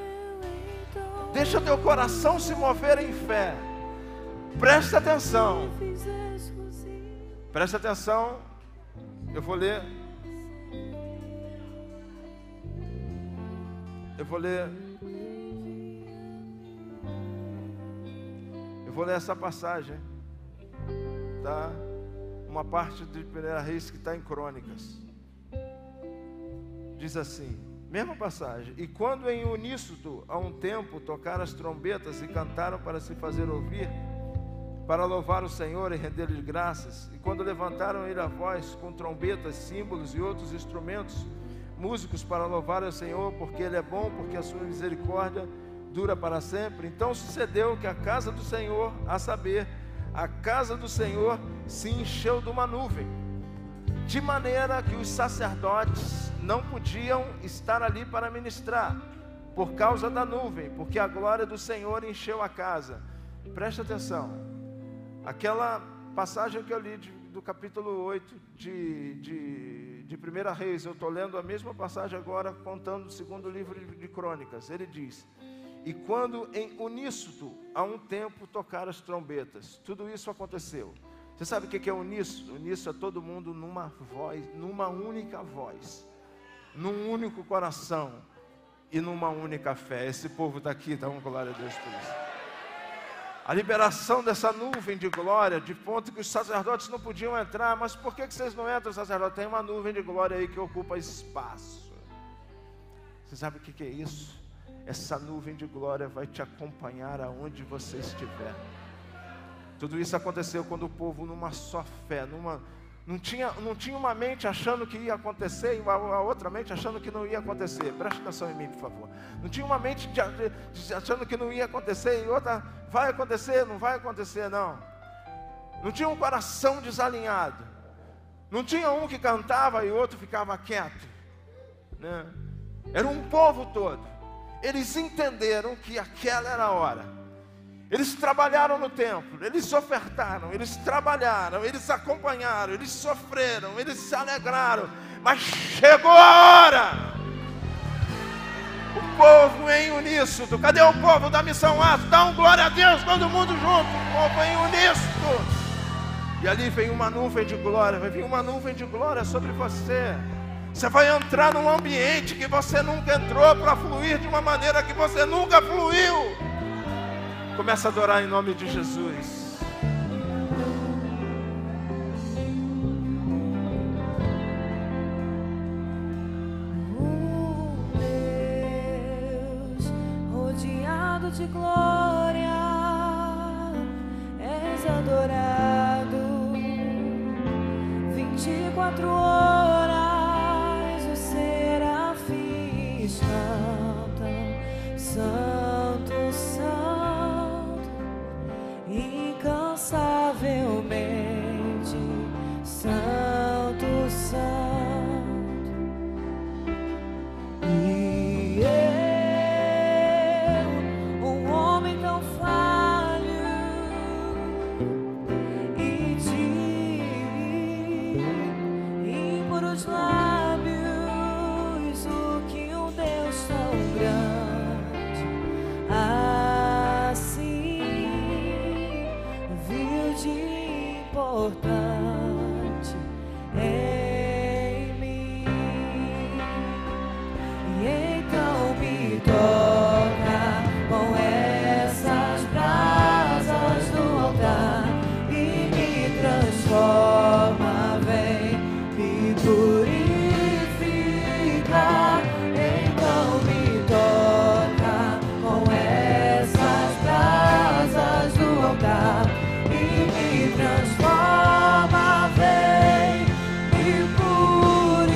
Deixa teu coração se mover em fé. Presta atenção. Presta atenção. Eu vou ler essa passagem, tá? Uma parte de 1 Reis que está em Crônicas. Diz assim, mesma passagem: e quando em uníssono a um tempo tocaram as trombetas e cantaram para se fazer ouvir, para louvar o Senhor e render-lhe graças, e quando levantaram ele a voz com trombetas, símbolos e outros instrumentos, músicos para louvar o Senhor, porque Ele é bom, porque a sua misericórdia dura para sempre. Então sucedeu que a casa do Senhor, a saber, a casa do Senhor se encheu de uma nuvem, de maneira que os sacerdotes não podiam estar ali para ministrar, por causa da nuvem, porque a glória do Senhor encheu a casa. Preste atenção, aquela passagem que eu li do capítulo 8 de 1 Reis, eu estou lendo a mesma passagem agora, contando o segundo livro de Crônicas. Ele diz: E quando em uníssono, a um tempo, tocaram as trombetas. Tudo isso aconteceu. Você sabe o que é uníssono? Uníssono é todo mundo numa voz, numa única voz, num único coração e numa única fé. Esse povo está aqui, dá uma glória a Deus por isso. A liberação dessa nuvem de glória, de ponto que os sacerdotes não podiam entrar. Mas por que vocês não entram, sacerdote? Tem uma nuvem de glória aí que ocupa espaço. Você sabe o que é isso? Essa nuvem de glória vai te acompanhar aonde você estiver. Tudo isso aconteceu quando o povo, numa só fé, não tinha uma mente achando que ia acontecer e a outra mente achando que não ia acontecer. Preste atenção em mim, por favor. Não tinha uma mente achando que não ia acontecer e outra, vai acontecer, não vai acontecer, não. Não tinha um coração desalinhado. Não tinha um que cantava e o outro ficava quieto, né? Era um povo todo. Eles entenderam que aquela era a hora. Eles trabalharam no templo, eles ofertaram, eles trabalharam, eles acompanharam, eles sofreram, eles se alegraram. Mas chegou a hora. O povo em uníssono. Cadê o povo da Missão Atos? Dá um glória a Deus, todo mundo junto. O povo em uníssono. E ali vem uma nuvem de glória. Vai vir uma nuvem de glória sobre você. Você vai entrar num ambiente que você nunca entrou, para fluir de uma maneira que você nunca fluiu. Começa a adorar em nome de Jesus. Deus, rodeado de glória, és adorado. 24 horas os serafins cantam, Santo, Santo, incansavelmente, Santo, Santo. E eu, um homem tão falho, e de impuros lábios, o que um Deus tão grande assim viu de importante em mim. E então me toca com essas brasas do altar e me transforma, vem me purificar. Então me toca com essas brasas do altar e me transforma, vem me purificar.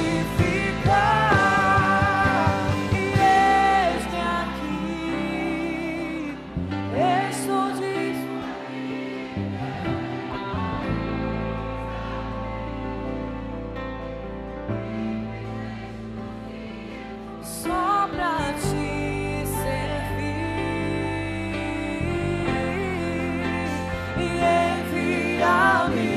E eis-me aqui, estou só pra te servir e enviar-me.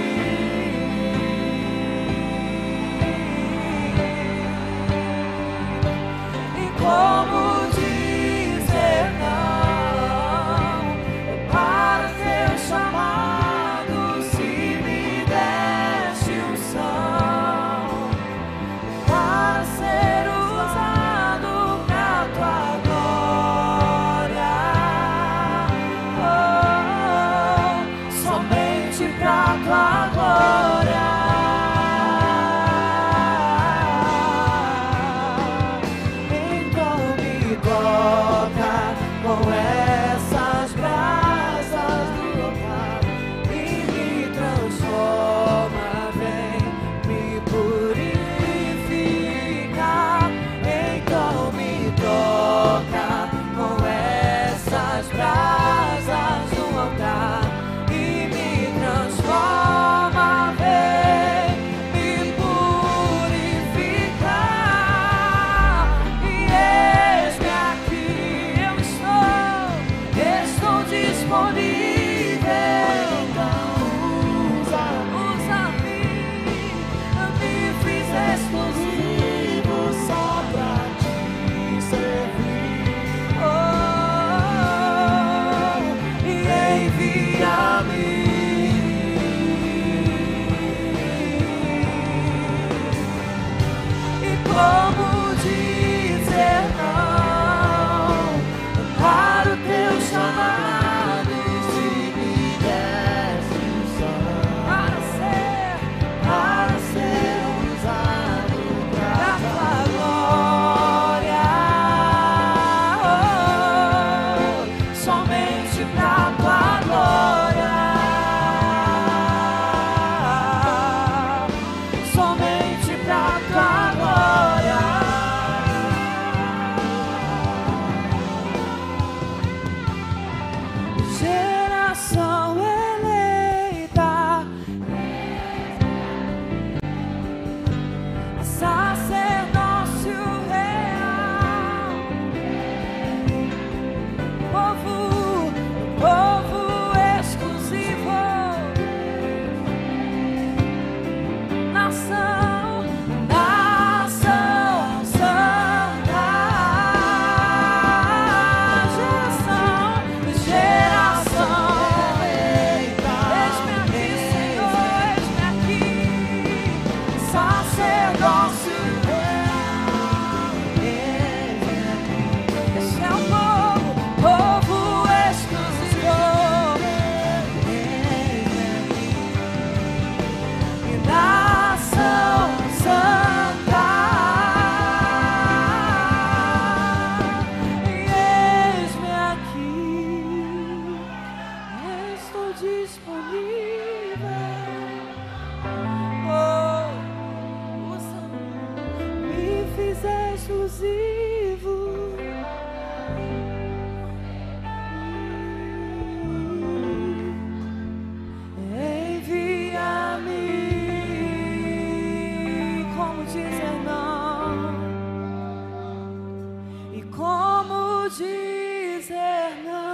E como dizer não para teu chamado, se me deste unção para ser usado pra tua glória, somente pra tua glória. Então me toca com essas brasas do altar e me transforma, vem me purificar. Então me toca com essas brasas do altar e me transforma, disponível. Oh, me fiz exclusivo. Envia-me. Como dizer não? E como dizer não?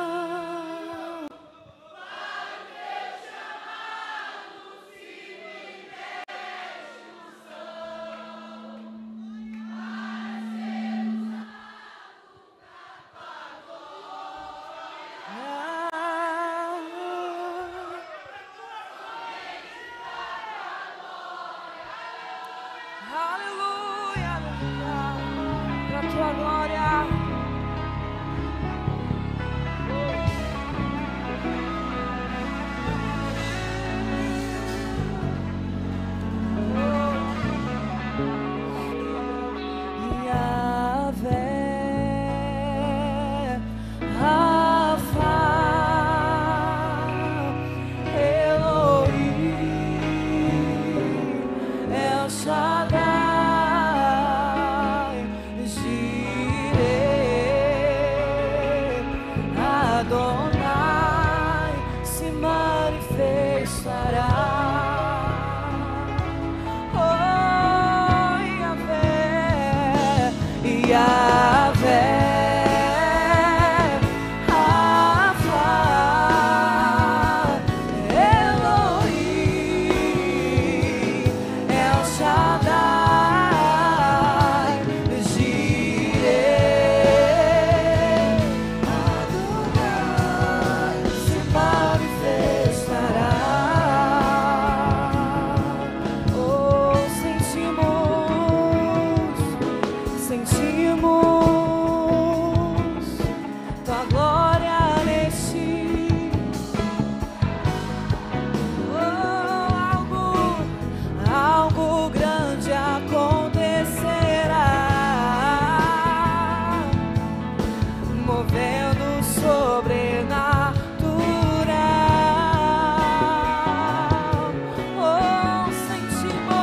Aleluia, aleluia, pra tua glória. Yahvé, Rafa, Elohim, El Shaddai, Jireh, Adonai se manifestará. Oh, Yahvé, Rafa, Elohim, El Shaddai, Jireh, Adonai se manifestará. Oh, sentimos tua glória neste. Oh, algo grande acontecerá, movendo o sobrenatural. Oh, sentimos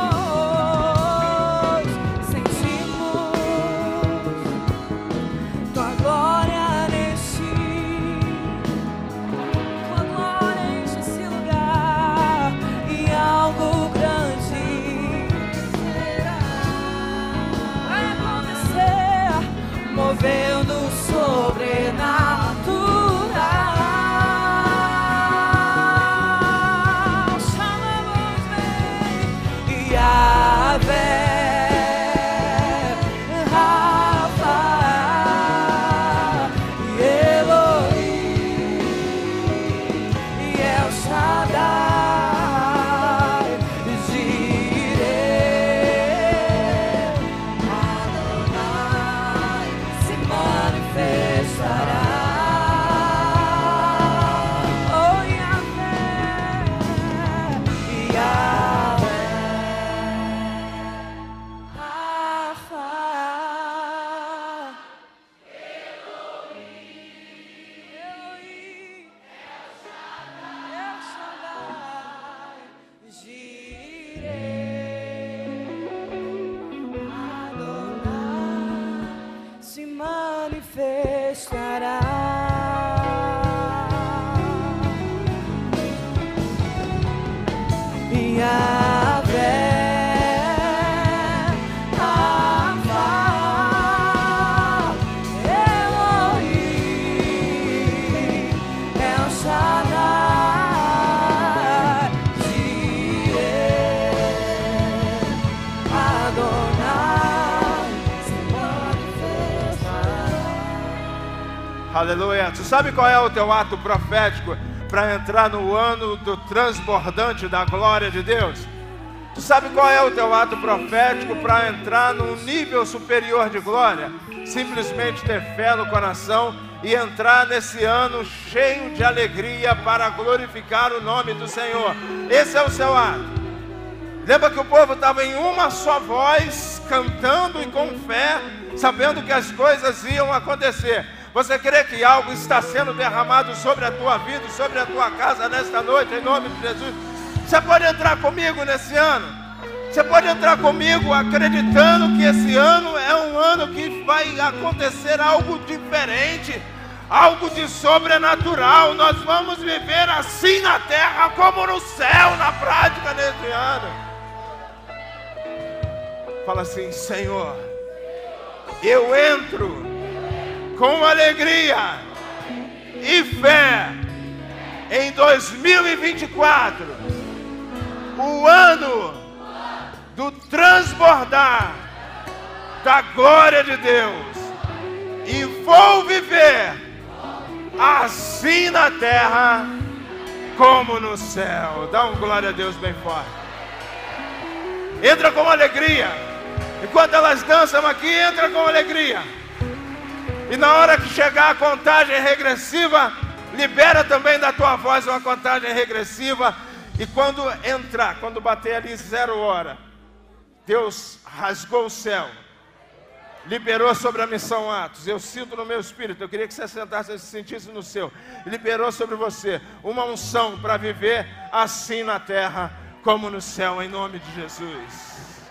tua glória neste. Tua glória enche esse lugar e algo grande vai acontecer, movendo o sobrenatural. Chamamos bem Yahvé, Rafa, Elohim, El Shaddai, Jireh, Adonai se manifestará. Oh, Yahvé, Yahvé, Rafa, Elohim, El Shaddai, Jireh, Adonai se manifestará. Yahvé, Rafa, Elohim, El Shaddai, Jireh, Adonai se manifestará. Aleluia. Tu sabe qual é o teu ato profético para entrar no ano do transbordante da glória de Deus? Tu sabe qual é o teu ato profético para entrar num nível superior de glória? Simplesmente ter fé no coração e entrar nesse ano cheio de alegria para glorificar o nome do Senhor. Esse é o seu ato. Lembra que o povo estava em uma só voz, cantando e com fé, sabendo que as coisas iam acontecer. Você crê que algo está sendo derramado sobre a tua vida, sobre a tua casa nesta noite, em nome de Jesus? Você pode entrar comigo nesse ano? Você pode entrar comigo acreditando que esse ano é um ano que vai acontecer algo diferente, algo de sobrenatural. Nós vamos viver assim na terra como no céu, na prática nesse ano. Fala assim: Senhor, eu entro com alegria e fé em 2024, o ano do transbordar da glória de Deus, e vou viver assim na terra como no céu. Dá um glória a Deus bem forte. Entra com alegria. Enquanto elas dançam aqui, entra com alegria. E na hora que chegar a contagem regressiva, libera também da tua voz uma contagem regressiva. E quando entrar, quando bater ali 0 hora, Deus rasgou o céu, liberou sobre a missão Atos. Eu sinto no meu espírito, eu queria que você sentasse e se sentisse no seu. Liberou sobre você uma unção para viver assim na terra como no céu, em nome de Jesus.